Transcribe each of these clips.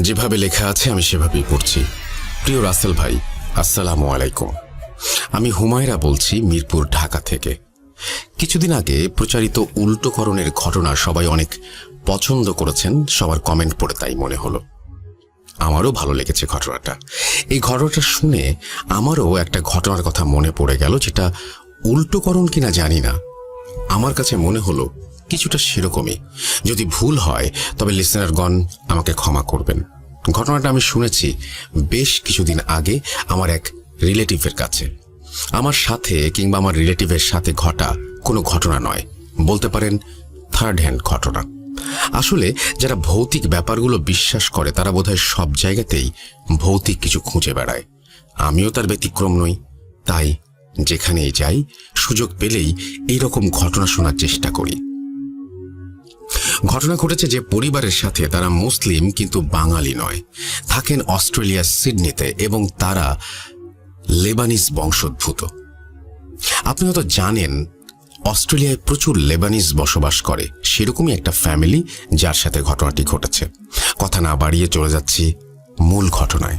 যেভাবে লেখা আছে আমি সেভাবেই পড়ছি। প্রিয় রাসেল ভাই, আসসালামু আলাইকুম। আমি হুমায়রা বলছি, মিরপুর, ঢাকা থেকে। কিছুদিন আগে প্রচারিত উল্টোকরণের ঘটনা সবাই অনেক পছন্দ করেছেন। সবার কমেন্ট পড়ে তাই মনে হলো। আমারও ভালো লেগেছে ঘটনাটা। এই ঘটনাটা শুনে আমারও একটা ঘটনার কথা মনে পড়ে গেল, যেটা উল্টোকরণ কিনা জানি না, আমার কাছে মনে হলো কিছুটা সেরকমই। যদি ভুল হয় তবে লিসেনারগণ আমাকে ক্ষমা করবেন। ঘটনাটা আমি শুনেছি বেশ কিছুদিন আগে আমার এক রিলেটিভের কাছে। আমার সাথে কিংবা আমার রিলেটিভের সাথে ঘটা কোনো ঘটনা নয়, বলতে পারেন থার্ড হ্যান্ড ঘটনা। আসলে যারা ভৌতিক ব্যাপারগুলো বিশ্বাস করে তারা বোধহয় সব জায়গাতেই ভৌতিক কিছু খুঁজে বেড়ায়। আমিও তার ব্যতিক্রম নই। তাই যেখানেই যাই, সুযোগ পেলেই এইরকম ঘটনা শোনার চেষ্টা করি। ঘটনা ঘটেছে যে পরিবারের সাথে, তারা মুসলিম কিন্তু বাঙালি নয়, থাকেন অস্ট্রেলিয়ার সিডনিতে এবং তারা লেবানিজ বংশোদ্ভূত। আপনি হয়তো জানেন অস্ট্রেলিয়ায় প্রচুর লেবানিজ বসবাস করে। সেরকমই একটা ফ্যামিলি যার সাথে ঘটনাটি ঘটেছে। কথা না বাড়িয়ে চলে যাচ্ছি মূল ঘটনায়।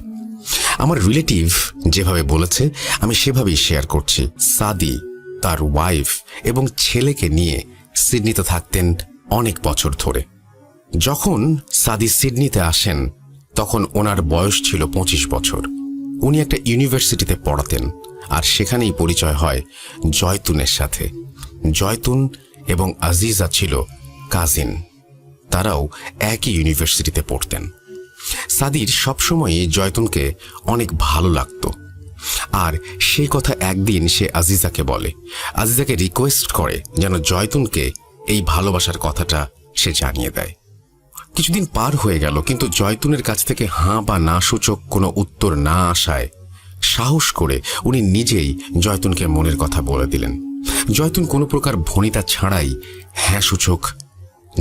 আমার রিলেটিভ যেভাবে বলেছে আমি সেভাবেই শেয়ার করছি। সাদি তার ওয়াইফ এবং ছেলেকে নিয়ে সিডনিতে থাকতেন অনেক বছর ধরে। যখন সাদি সিডনিতে আসেন তখন ওনার বয়স ছিল 25 বছর। উনি একটা ইউনিভার্সিটিতে পড়াতেন, আর সেখানেই পরিচয় হয় জয়তুনের সাথে। জয়তুন এবং আজিজা ছিল কাজিন, তারাও একই ইউনিভার্সিটিতে পড়তেন। সাদির সবসময়ই জয়তুনকে অনেক ভালো লাগত, আর সেই কথা একদিন সে আজিজাকে বলে। আজিজাকে রিকোয়েস্ট করে যেন জয়তুনকে এই ভালোবাসার কথাটা সে জানিয়ে দেয়। কিছুদিন পার হয়ে গেল, কিন্তু জয়তুনের কাছ থেকে হাঁ বা না সূচক কোনো উত্তর না আসায় সাহস করে উনি নিজেই জয়তুনকে মনের কথা বলে দিলেন। জয়তুন কোনো প্রকার ভনিতা ছাড়াই হ্যাঁ সূচক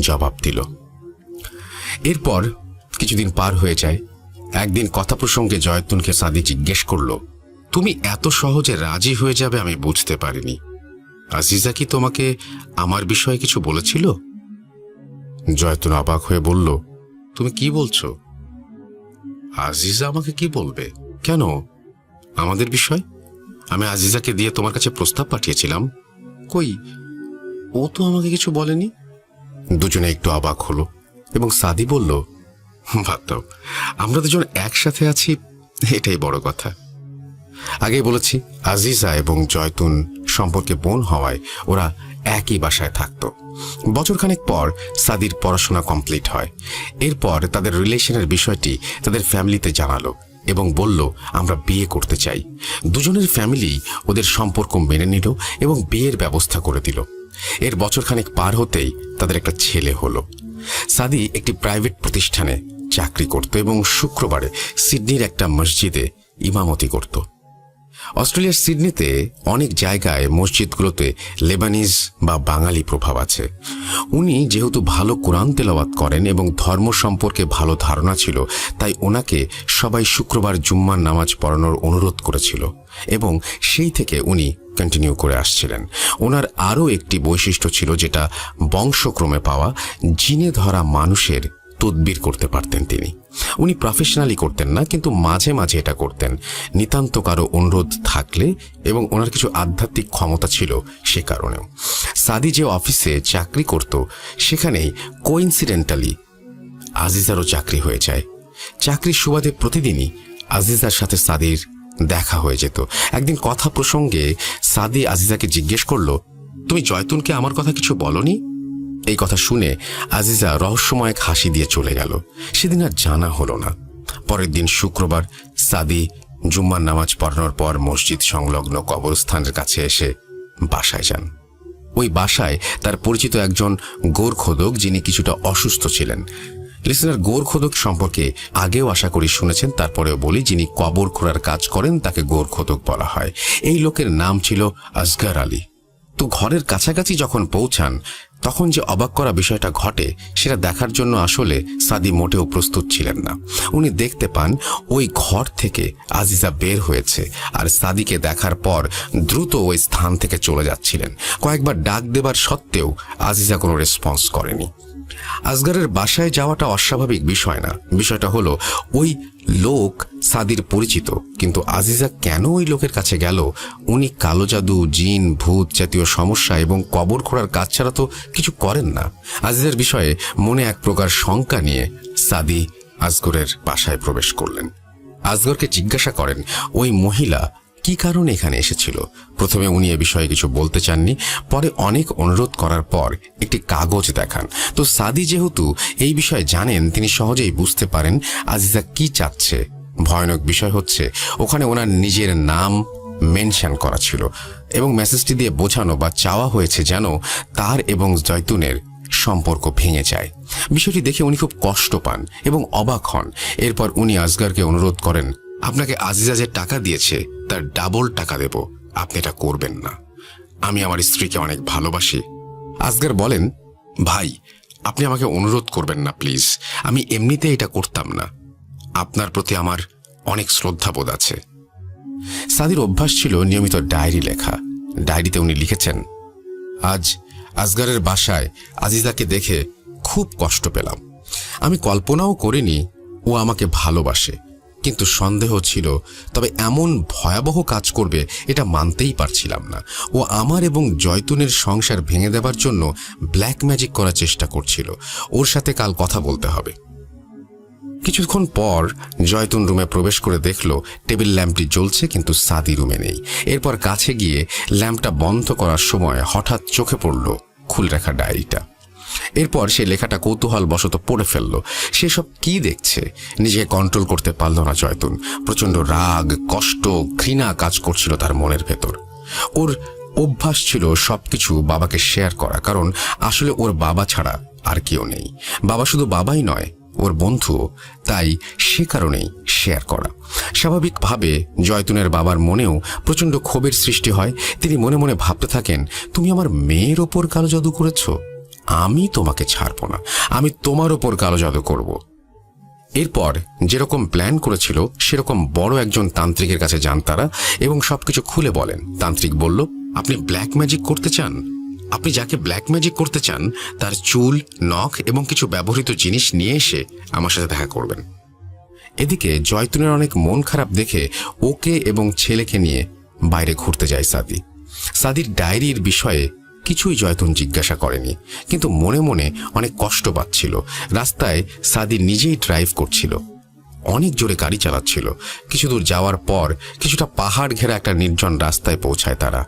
জবাব দিল। এরপর কিছুদিন পার হয়ে যায়। একদিন কথা প্রসঙ্গে জয়তুনকে সাদি জিজ্ঞেস করল, তুমি এত সহজে রাজি হয়ে যাবে আমি বুঝতে পারিনি। আজিজা কি তোমাকে আমার বিষয়ে কিছু বলেছিল? জয়তুন অবাক হয়ে বলল, তুমি কি বলছো? আজিজা আমাকে কি বলবে? কেন? আমাদের বিষয়? আমি আজিজাকে দিয়ে তোমার কাছে প্রস্তাব পাঠিয়েছিলাম। কই, ও তো আমাকে কিছু বলেনি। দুজনে একটু অবাক হলো এবং সাদি বলল, বাদ দাও, আমরা দুজন একসাথে আছি, এটাই বড় কথা। আগেই বলেছি আজিজা এবং জয়তুন সম্পর্কে বোন হওয়ায় ওরা একই বাসায় থাকত। বছরখানেক পর সাদির পড়াশোনা কমপ্লিট হয়। এরপর তাদের রিলেশনের বিষয়টি তাদের ফ্যামিলিতে জানালো এবং বলল, আমরা বিয়ে করতে চাই। দুজনের ফ্যামিলি ওদের সম্পর্ক মেনে নিল এবং বিয়ের ব্যবস্থা করে দিল। এর বছরখানেক পার হতেই তাদের একটা ছেলে হলো। সাদি একটি প্রাইভেট প্রতিষ্ঠানে চাকরি করত এবং শুক্রবারে সিডনির একটা মসজিদে ইমামতি করত। অস্ট্রেলিয়ার সিডনিতে অনেক জায়গায় মসজিদগুলোতে লেবানিজ বা বাঙালি প্রভাব আছে। উনি যেহেতু ভালো কোরআন তেলাওয়াত করেন এবং ধর্ম সম্পর্কে ভালো ধারণা ছিল, তাই ওনাকে সবাই শুক্রবার জুম্মার নামাজ পড়ানোর অনুরোধ করেছিল এবং সেই থেকে উনি কন্টিনিউ করে আসছিলেন। ওনার আরও একটি বৈশিষ্ট্য ছিল, যেটা বংশক্রমে পাওয়া। জিনে ধরা মানুষের তদবির করতে পারতেন তিনি। উনি প্রফেশনালি করতেন না, কিন্তু মাঝে মাঝে এটা করতেন নিতান্ত কারো অনুরোধ থাকলে, এবং ওনার কিছু আধ্যাত্মিক ক্ষমতা ছিল সে কারণেও। সাদি যে অফিসে চাকরি করত সেখানেই কোইন্সিডেন্টালি আজিজারও চাকরি হয়ে যায়। চাকরির সুবাদে প্রতিদিনই আজিজার সাথে সাদির দেখা হয়ে যেত। একদিন কথা প্রসঙ্গে সাদি আজিজাকে জিজ্ঞেস করল, তুমি জয়তুনকে আমার কথা কিছু বলনি? এই কথা শুনে আজিজা রহস্যময় এক হাসি দিয়ে চলে গেল। সেদিন আর জানা হলো না। পরের দিন শুক্রবার সাদি জুম্মার নামাজ পড়ানোর পর মসজিদ সংলগ্ন কবরস্থানের কাছে এসে বাসায় যান। ওই বাসায় তার পরিচিত একজন গোরখোদক, যিনি কিছুটা অসুস্থ ছিলেন। লিসেনার গোরখোদক সম্পর্কে আগেও আশা করি শুনেছেন, তারপরেও বলি, যিনি কবর খোঁড়ার কাজ করেন তাকে গোরখোদক বলা হয়। এই লোকের নাম ছিল আসগর আলী। তো ঘরের কাছাকাছি যখন পৌঁছান তখন যে অবাক করা বিষয়টা ঘটে সেটা দেখার জন্য আসলে সাদি মোটেও প্রস্তুত ছিলেন না। উনি দেখতে পান ওই ঘর থেকে আজিজা বের হয়েছে, আর সাদিকে দেখার পর দ্রুত ওই স্থান থেকে চলে যাচ্ছিলেন। কয়েকবার ডাক দেবার সত্ত্বেও আজিজা কোনো রেসপন্স করেনি। আসগরের বাসায় যাওয়াটা অস্বাভাবিক বিষয় না, বিষয়টা হলো ওই লোক সাদির পরিচিত, কিন্তু আজিজা কেন ওই লোকের কাছে গেল? উনি কালো জাদু, জিন, ভূত জাতীয় সমস্যা এবং কবর খোঁড়ার কাজ ছাড়া তো কিছু করেন না। আজিজার বিষয়ে মনে এক প্রকার শঙ্কা নিয়ে সাদি আসগরের বাসায় প্রবেশ করলেন। আসগরকে জিজ্ঞাসা করেন ওই মহিলা কি কারণে এখানে এসেছিল। প্রথমে উনি এ বিষয়ে কিছু বলতে চাননি, পরে অনেক অনুরোধ করার পর একটি কাগজ দেখান। তো সাদি যেহেতু এই বিষয়ে জানেন, তিনি সহজেই বুঝতে পারেন আজিজা কি চাচ্ছে। ভয়ানক বিষয় হচ্ছে ওখানে ওনার নিজের নাম মেনশন করা ছিল এবং মেসেজটি দিয়ে বোঝানো বা চাওয়া হয়েছে যেন তার এবং জয়তুনের সম্পর্ক ভেঙে যায়। বিষয়টি দেখে উনি খুব কষ্ট পান এবং অবাক হন। এরপর উনি আসগরকে অনুরোধ করেন, আপনাকে আজিজা যে টাকা দিয়েছে তার ডাবল টাকা দেব, আপনি এটা করবেন না। আমি আমার স্ত্রীকে অনেক ভালোবাসি। আসগর বলেন, ভাই আপনি আমাকে অনুরোধ করবেন না প্লিজ, আমি এমনিতে এটা করতাম না। আপনার প্রতি আমার অনেক শ্রদ্ধাবোধ আছে। সাদির অভ্যাস ছিল নিয়মিত ডায়েরি লেখা। ডায়েরিতে উনি লিখেছেন, আজ আসগরের বাসায় আজিজাকে দেখে খুব কষ্ট পেলাম। আমি কল্পনাও করিনি ও আমাকে ভালোবাসে, কিন্তু সন্দেহ ছিল, তবে এমন ভয়াবহ কাজ করবে এটা মানতেই পারছিলাম না। ও আমার এবং জয়তুনের সংসার ভেঙে দেবার জন্য ব্ল্যাক ম্যাজিক করার চেষ্টা করছিল। ওর সাথে কাল কথা বলতে হবে। কিছুক্ষণ পর জয়তুন রুমে প্রবেশ করে দেখল টেবিল ল্যাম্পটি জ্বলছে, কিন্তু সাদি রুমে নেই। এরপর কাছে গিয়ে ল্যাম্পটা বন্ধ করার সময় হঠাৎ চোখে পড়ল খুলে রাখা ডায়েরিটা। এরপর সে লেখাটা কৌতূহল বশত পড়ে ফেলল। সেসব কি দেখছে নিজেকে কন্ট্রোল করতে পারল না জয়তুন। প্রচন্ড রাগ, কষ্ট, ঘৃণা কাজ করছিল তার মনের ভেতর। ওর অভ্যাস ছিল সবকিছু বাবাকে শেয়ার করা, কারণ আসলে ওর বাবা ছাড়া আর কেউ নেই। বাবা শুধু বাবাই নয়, ওর বন্ধু, তাই সে কারণেই শেয়ার করা। স্বাভাবিকভাবে জয়তুনের বাবার মনেও প্রচন্ড ক্ষোভের সৃষ্টি হয়। তিনি মনে মনে ভাবতে থাকেন, তুমি আমার মেয়ের ওপর কালো জাদু করেছ, আমি তোমাকে ছাড়ব না, আমি তোমার ওপর কালো জাদু করব। এরপর যেরকম প্ল্যান করেছিল সেরকম বড় একজন তান্ত্রিকের কাছে যান তারা এবং সবকিছু খুলে বলেন। তান্ত্রিক বলল, আপনি ব্ল্যাক ম্যাজিক করতে চান? আপনি যাকে ব্ল্যাক ম্যাজিক করতে চান তার চুল, নখ এবং কিছু ব্যবহৃত জিনিস নিয়ে এসে আমার সাথে দেখা করবেন। এদিকে জয়তুনের অনেক মন খারাপ দেখে ওকে এবং ছেলেকে নিয়ে বাইরে ঘুরতে যায় সাদি। সাদির ডায়েরির বিষয়ে কিছুই জয়তুন জিজ্ঞাসা করেনি, কিন্তু মনে মনে অনেক কষ্ট পাচ্ছিল। রাস্তায় সাদি নিজেই ড্রাইভ করছিল, অনেক জোরে গাড়ি চালাচ্ছিল। কিছু দূর যাওয়ার পর কিছুটা পাহাড় ঘেরা একটা নির্জন রাস্তায় পৌঁছায় তারা।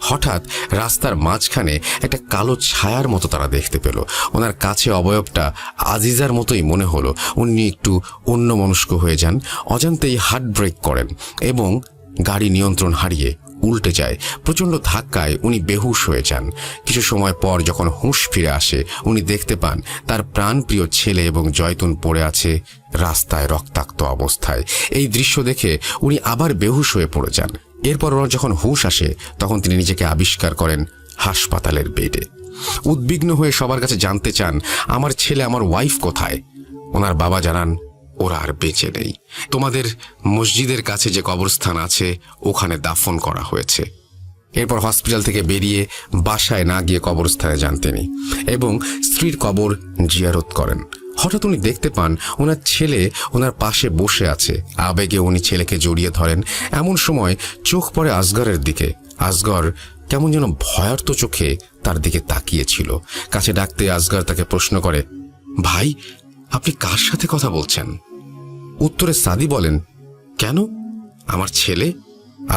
হঠাৎ রাস্তার মাঝখানে একটা কালো ছায়ার মতো তারা দেখতে পেল। ওনার কাছে অবয়বটা আজিজার মতোই মনে হলো। উনি একটু অন্যমনস্ক হয়ে যান, অজান্তেই হার্ট ব্রেক করেন এবং গাড়ি নিয়ন্ত্রণ হারিয়ে উল্টে যায়। প্রচণ্ড ধাক্কায় উনি বেহুশ হয়ে যান। কিছু সময় পর যখন হুঁশ ফিরে আসে, উনি দেখতে পান তার প্রাণপ্রিয় ছেলে এবং জয়তুন পড়ে আছে রাস্তায় রক্তাক্ত অবস্থায়। এই দৃশ্য দেখে উনি আবার বেহুশ হয়ে পড়ে যান। এরপর ওনার যখন হুঁশ আসে তখন তিনি নিজেকে আবিষ্কার করেন হাসপাতালের বেডে। উদ্বিগ্ন হয়ে সবার কাছে জানতে চান, আমার ছেলে, আমার ওয়াইফ কোথায়? ওনার বাবা জানান, ওরা আর বেঁচে নেই। তোমাদের মসজিদের কাছে যে কবরস্থান আছে ওখানে দাফন করা হয়েছে। এরপর হসপিটাল থেকে বেরিয়ে বাসায় না গিয়ে কবরস্থানে যান তিনি এবং স্ত্রীর কবর জিয়ারত করেন। হঠাৎ উনি দেখতে পান ওনার ছেলে ওনার পাশে বসে আছে। আবেগে উনি ছেলেকে জড়িয়ে ধরেন। এমন সময় চোখ পড়ে আসগরের দিকে। আসগর কেমন যেন ভয়ার্ত চোখে তার দিকে তাকিয়েছিল। কাছে ডাকতে আসগর তাকে প্রশ্ন করে, ভাই আপনি কার সাথে কথা বলছেন? উত্তরে সাদি বলেন, কেন, আমার ছেলে।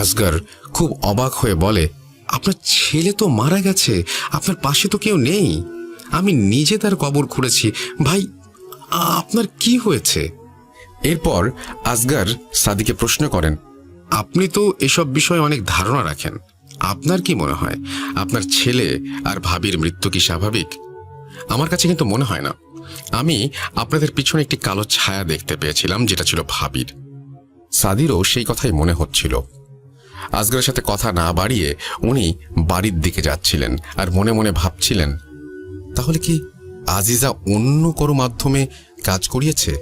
আসগর খুব অবাক হয়ে বলে, আপনার ছেলে তো মারা গেছে, আপনার পাশে তো কেউ নেই। আমি নিজে তার কবর খুঁড়েছি। ভাই আপনার কি হয়েছে? এরপর আসগর সাদিকে প্রশ্ন করেন, আপনি তো এসব বিষয়ে অনেক ধারণা রাখেন, আপনার কি মনে হয় আপনার ছেলে আর ভাবির মৃত্যু কি স্বাভাবিক? আমার কাছে কিন্তু মনে হয় না। আমি আপনাদের পিছনে একটি কালো ছায়া দেখতে পেয়েছিলাম, যেটা ছিল ভাবির। সাদিরও সেই কথাই মনে হচ্ছিল। আসগরের সাথে কথা না বাড়িয়ে উনি বাড়ির দিকে যাচ্ছিলেন আর মনে মনে ভাবছিলেন, তাহলে কি আজিজা অন্য কোনো মাধ্যমে কাজ করিয়েছে,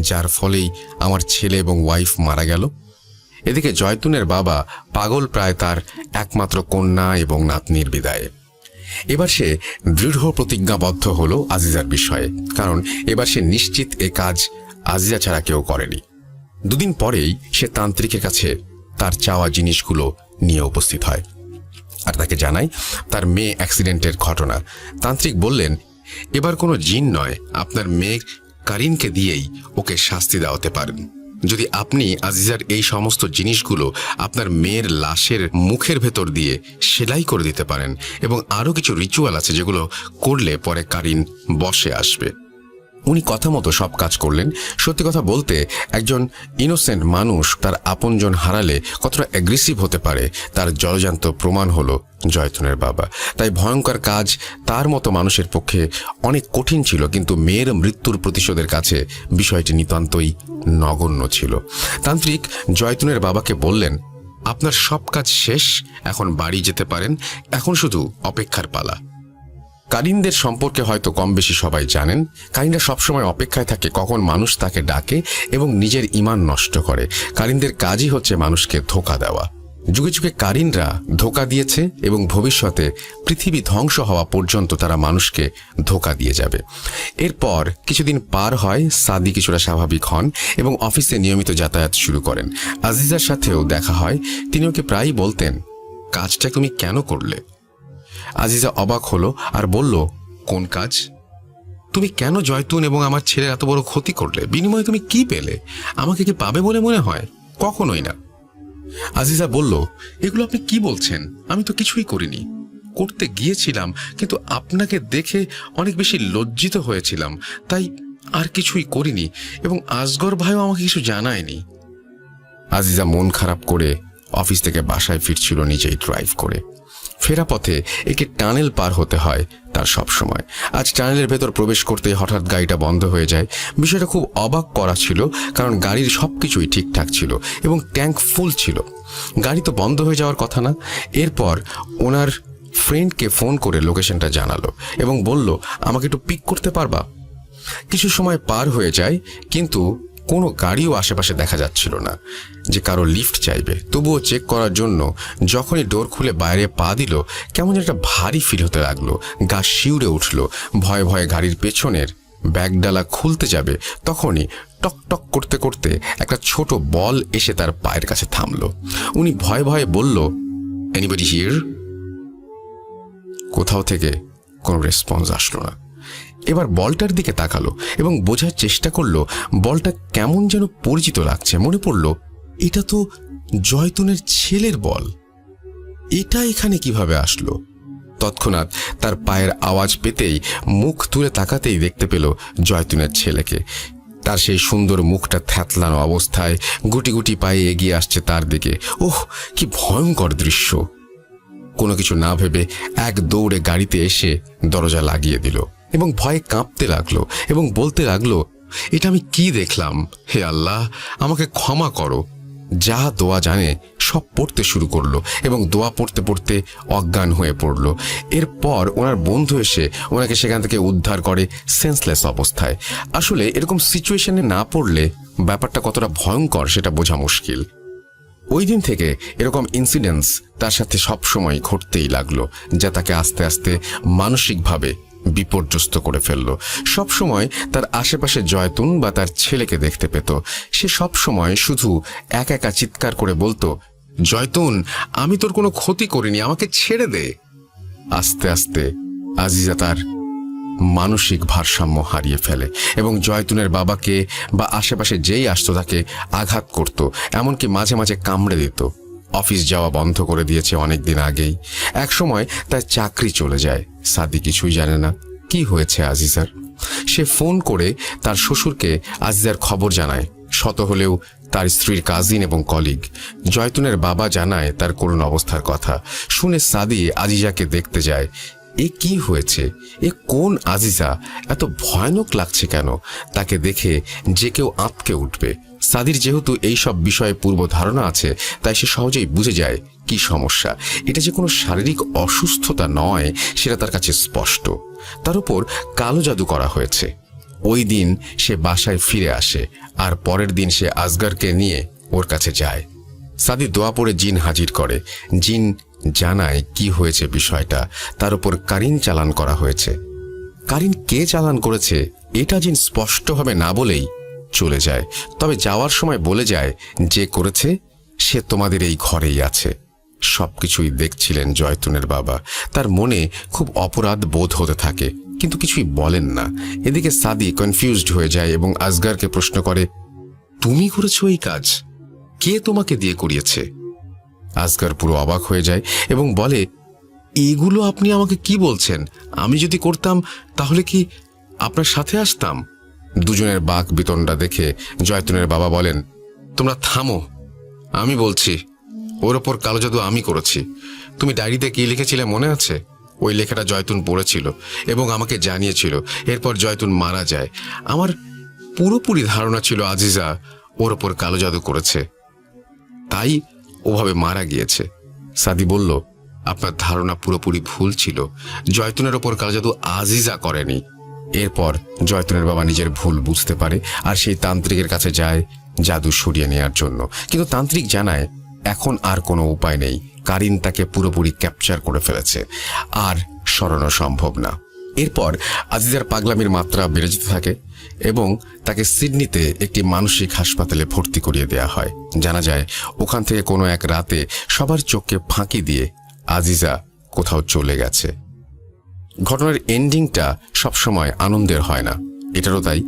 যার ফলেই আমার ছেলে এবং ওয়াইফ মারা গেল? এদিকে জয়তুনের বাবা পাগল প্রায় তার একমাত্র কন্যা এবং নাতনির বিদায়ে। এবার সে দৃঢ় প্রতিজ্ঞাবদ্ধ হলো আজিজার বিষয়ে, কারণ এবার সে নিশ্চিত এ কাজ আজিজা ছাড়া কেউ করেনি। দুদিন পরেই সে তান্ত্রিকের কাছে তার চাওয়া জিনিসগুলো নিয়ে উপস্থিত হয় আর তাকে জানায় তার মেয়ে অ্যাক্সিডেন্টের ঘটনা। তান্ত্রিক বললেন, এবার কোনো জিন নয়, আপনার মেয়ে কারিনকে দিয়েই ওকে শাস্তি দেওয়াতে পারেন। যদি আপনি আজিজার এই সমস্ত জিনিসগুলো আপনার মেয়ের লাশের মুখের ভেতর দিয়ে সেলাই করে দিতে পারেন, এবং আরও কিছু রিচুয়াল আছে যেগুলো করলে পরে কারিন বসে আসবে। উনি কথা মতো সব কাজ করলেন। সত্যি কথা বলতে, একজন ইনোসেন্ট মানুষ তার আপনজন হারালে কতটা অ্যাগ্রেসিভ হতে পারে তার জলজান্ত প্রমাণ হলো জয়তুনের বাবা। তাই ভয়ঙ্কর কাজ তার মতো মানুষের পক্ষে অনেক কঠিন ছিল, কিন্তু মেয়ের মৃত্যুর প্রতিশোধের কাছে বিষয়টি নিতান্তই নগণ্য ছিল। তান্ত্রিক জয়তুনের বাবাকে বললেন, আপনার সব কাজ শেষ, এখন বাড়ি যেতে পারেন, এখন শুধু অপেক্ষার পালা। কারিনদের সম্পর্কে হয়তো কম বেশি সবাই জানেন। কারিনরা সবসময় অপেক্ষায় থাকে কখন মানুষ তাকে ডাকে এবং নিজের ঈমান নষ্ট করে। কারিনদের কাজই হচ্ছে মানুষকে ধোঁকা দেওয়া। যুগে যুগে কারিনরা ধোঁকা দিয়েছে এবং ভবিষ্যতে পৃথিবী ধ্বংস হওয়া পর্যন্ত তারা মানুষকে ধোঁকা দিয়ে যাবে। এরপর কিছুদিন পার হয়, সাদি কিছুটা স্বাভাবিক হন এবং অফিসে নিয়মিত যাতায়াত শুরু করেন। আজিজার সাথেও দেখা হয়। তিনি ওকে প্রায়ই বলতেন, কাজটা তুমি কেন করলে? আজিজা অবাক হলো আর বলল, কোন কাজ? তুমি কেন জয়তুন এবং আমার ছেলের এত বড় ক্ষতি করলে? বিনিময়ে তুমি কি পেলে? আমাকে কি পাবে বলে মনে হয়? কখনোই না। আজিজা বলল, এগুলো আপনি কি বলছেন? আমি তো কিছুই করিনি। করতে গিয়েছিলাম, কিন্তু আপনাকে দেখে অনেক বেশি লজ্জিত হয়েছিলাম, তাই আর কিছুই করিনি, এবং আসগর ভাইও আমাকে কিছু জানায়নি। আজিজা মন খারাপ করে অফিস থেকে বাসায় ফিরছিল নিজেই ড্রাইভ করে। ফেরা পথে একটি টানেল পার হতে হয় তার সব সময়। আজ টানেলের ভেতর প্রবেশ করতে হঠাৎ গাড়িটা বন্ধ হয়ে যায়। বিষয়টা খুব অবাক করা ছিল, কারণ গাড়ির সবকিছুই ঠিকঠাক ছিল এবং ট্যাঙ্ক ফুল ছিল। গাড়ি তো বন্ধ হয়ে যাওয়ার কথা না। এরপর ওনার ফ্রেন্ডকে ফোন করে লোকেশনটা জানালো এবং বলল, আমাকে একটু পিক করতে পারবা? কিছু সময় পার হয়ে যায়, কিন্তু কোনো গাড়িও আশেপাশে দেখা যাচ্ছিল না যে কারো লিফট চাইবে। তবুও চেক করার জন্য যখনই ডোর খুলে বাইরে পা দিল, কেমন একটা ভারী ফিল হতে লাগলো। গা শিউরে উঠল। ভয়ে ভয়ে গাড়ির পেছনের ব্যাগডালা খুলতে যাবে, তখনই টক টক করতে করতে একটা ছোট বল এসে তার পায়ের কাছে থামলো। উনি ভয়ে ভয়ে বলল, এনিবডি হিয়ার? কোথাও থেকে কোনো রেসপন্স আসলো না। এবার বলটার দিকে তাকালো এবং বোঝার চেষ্টা করলো বলটা কেমন যেন পরিচিত লাগছে। মনে পড়ল, এটা তো জয়তুনের ছেলের বল। এটা এখানে কিভাবে আসলো? তৎক্ষণাৎ তার পায়ের আওয়াজ পেতেই মুখ তুলে তাকাতেই দেখতে পেল জয়তুনের ছেলেকে। তার সেই সুন্দর মুখটা থ্যাতলানো অবস্থায় গুটি গুটি পায়ে এগিয়ে আসছে তার দিকে। ওহ, কি ভয়ঙ্কর দৃশ্য! কোনো কিছু না ভেবে এক দৌড়ে গাড়িতে এসে দরজা লাগিয়ে দিল এবং ভয়ে কাঁপতে লাগলো এবং বলতে লাগলো, এটা আমি কি দেখলাম? হে আল্লাহ, আমাকে ক্ষমা করো। যা দোয়া জানে সব পড়তে শুরু করলো এবং দোয়া পড়তে পড়তে অজ্ঞান হয়ে পড়ল। এরপর ওনার বন্ধু এসে ওনাকে সেখান থেকে উদ্ধার করে সেন্সলেস অবস্থায়। আসলে এরকম সিচুয়েশনে না পড়লে ব্যাপারটা কতটা ভয়ঙ্কর সেটা বোঝা মুশকিল। ওই দিন থেকে এরকম ইনসিডেন্টস তার সাথে সবসময় ঘটতেই লাগলো, যা তাকে আস্তে আস্তে মানসিকভাবে বিপর্যস্ত করে ফেলল। সবসময় তার আশেপাশে জয়তুন বা তার ছেলেকে দেখতে পেত। সে সবসময় শুধু একা চিৎকার করে বলতো, জয়তুন, আমি তোর কোনো ক্ষতি করিনি, আমাকে ছেড়ে দে। আস্তে আস্তে আজিজা তার মানসিক ভারসাম্য হারিয়ে ফেলে এবং জয়তুনের বাবাকে বা আশেপাশে যেই আসতো তাকে আঘাত করত, এমনকি মাঝে মাঝে কামড়ে দিত। অফিস যাওয়া বন্ধ করে দিয়েছে অনেকদিন আগেই। একসময় তার চাকরি চলে যায়। সাদি কিছুই জানে না কি হয়েছে আজিজার। সে ফোন করে তার শ্বশুরকে আজিজার খবর জানায়। শত হলেও তার স্ত্রীর কাজিন এবং কলিগ। জয়তুনের বাবা জানায় তার করুণ অবস্থার কথা। শুনে সাদি আজিজাকে দেখতে যায়। এ কি হয়েছে? এ কোন আজিজা? এত ভয়ানক লাগছে কেন? তাকে দেখে যে কেউ আঁতকে উঠবে। সাদির যেহেতু এই সব বিষয়ে পূর্ব ধারণা আছে, তাই সে সহজেই বুঝে যায় কি সমস্যা। এটা যে কোনো শারীরিক অসুস্থতা নয় সেটা তার কাছে স্পষ্ট। তার উপর কালো জাদু করা হয়েছে। ওই দিন সে বাসায় ফিরে আসে আর পরের দিন সে আসগরকে নিয়ে ওর কাছে যায়। সাদি দোয়া পড়ে জিন হাজির করে। জিন জানায় কি হয়েছে বিষয়টা। তার উপর কারিন চালান করা হয়েছে। কারিন কে চালান করেছে এটা জিন স্পষ্টভাবে না বলেই চলে যায়। তবে যাওয়ার সময় বলে যায় যে করেছে সে তোমাদের এই ঘরেই আছে। সবকিছুই দেখছিলেন জয়তুনের বাবা। তার মনে খুব অপরাধ বোধ হতে থাকে, কিন্তু কিছুই বলেন না। এদিকে সাদি কনফিউজড হয়ে যায় এবং আসগারকে প্রশ্ন করে, তুমি করেছো এই কাজ? কে তোমাকে দিয়ে করিয়েছে? আসগার পুরো অবাক হয়ে যায় এবং বলে, এগুলো আপনি আমাকে কি বলছেন? আমি যদি করতাম তাহলে কি আপনার সাথে আসতাম? দুজনের বাক বিতণ্ডা দেখে জয়তুনের বাবা বলেন, তোমরা থামো, আমি বলছি। ওর ওপর কালো জাদু আমি করেছি। তুমি ডায়েরিতে কি লিখেছিলে মনে আছে? ওই লেখাটা জয়তুন পড়েছিল এবং আমাকে জানিয়েছিল। এরপর জয়তুন মারা যায়। আমার পুরোপুরি ধারণা ছিল আজিজা ওর ওপর কালো জাদু করেছে, তাই ওভাবে মারা গিয়েছে। সাদি বলল, আপনার ধারণা পুরোপুরি ভুল ছিল। জয়তুনের ওপর কালো জাদু আজিজা করেনি। এরপর জয়তুনের বাবা নিজের ভুল বুঝতে পারে আর সেই তান্ত্রিকের কাছে যায় জাদু সরিয়ে নেওয়ার জন্য। কিন্তু তান্ত্রিক জানায় এখন আর কোনো উপায় নেই। কারিন তাকে পুরোপুরি ক্যাপচার করে ফেলেছে, আর সরানো সম্ভব না। এরপর আজিজার পাগলামির মাত্রা বেড়ে যেতে থাকে এবং তাকে সিডনিতে একটি মানসিক হাসপাতালে ভর্তি করিয়ে দেওয়া হয়। জানা যায় ওখান থেকে কোনো এক রাতে সবার চোখকে ফাঁকি দিয়ে আজিজা কোথাও চলে গেছে। ঘটনার এন্ডিংটা সবসময় আনন্দের হয় না। এটারও তাই।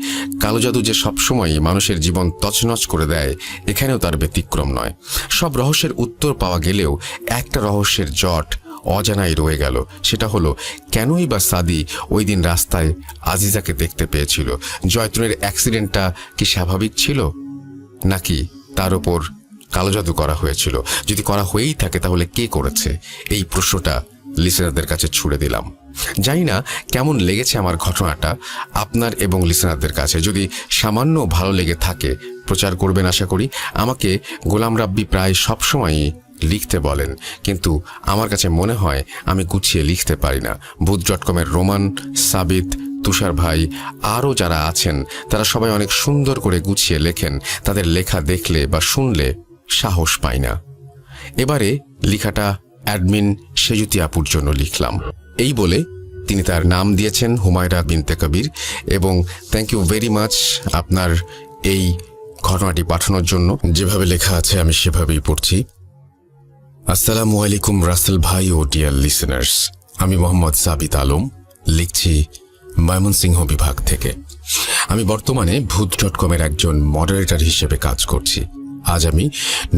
কালো জাদু যে সবসময় মানুষের জীবন তছনছ করে দেয়, এখানেও তার ব্যতিক্রম নয়। সব রহস্যের উত্তর পাওয়া গেলেও একটা রহস্যের জট অজানাই রয়ে গেল। সেটা হলো, কেনই বা সাদি ওই দিন রাস্তায় আজিজাকে দেখতে পেয়েছিল? জয়তুনের অ্যাক্সিডেন্টটা কি স্বাভাবিক ছিল, নাকি তার ওপর কালো জাদু করা হয়েছিল? যদি করা হয়েই থাকে তাহলে কে করেছে? এই প্রশ্নটা লিসেনারদের কাছে ছুড়ে দিলাম। জানি না কেমন লেগেছে আমার ঘটনাটা আপনার এবং লিসেনারদের কাছে। যদি সামান্য ভালো লেগে থাকে প্রচার করবেন আশা করি। আমাকে গোলাম রাব্বি প্রায় সবসময়ই লিখতে বলেন, কিন্তু আমার কাছে মনে হয় আমি গুছিয়ে লিখতে পারি না। ভূত.com-এর রোমান, সাবিত, তুষার ভাই আরও যারা আছেন তারা সবাই অনেক সুন্দর করে গুছিয়ে লেখেন। তাদের লেখা দেখলে বা শুনলে সাহস পাই না। এবারে লেখাটা অ্যাডমিন সেজুতি আপুর জন্য লিখলাম। এই বলে তিনি তার নাম দিয়েছেন হুমায়রা বিনতে কবির, এবং থ্যাংক ইউ ভেরি মাচ আপনার এই ঘটনাটি পাঠানোর জন্য। যেভাবে লেখা আছে আমি সেভাবেই পড়ছি। আসসালামু আলাইকুম রাসেল ভাই ও ডিয়ার লিসেনার্স, আমি মোহাম্মদ সাবিত আলম, লিখছি ময়মনসিংহ বিভাগ থেকে। আমি বর্তমানে ভূত.com-এর একজন মডারেটর হিসেবে কাজ করছি। আজ আমি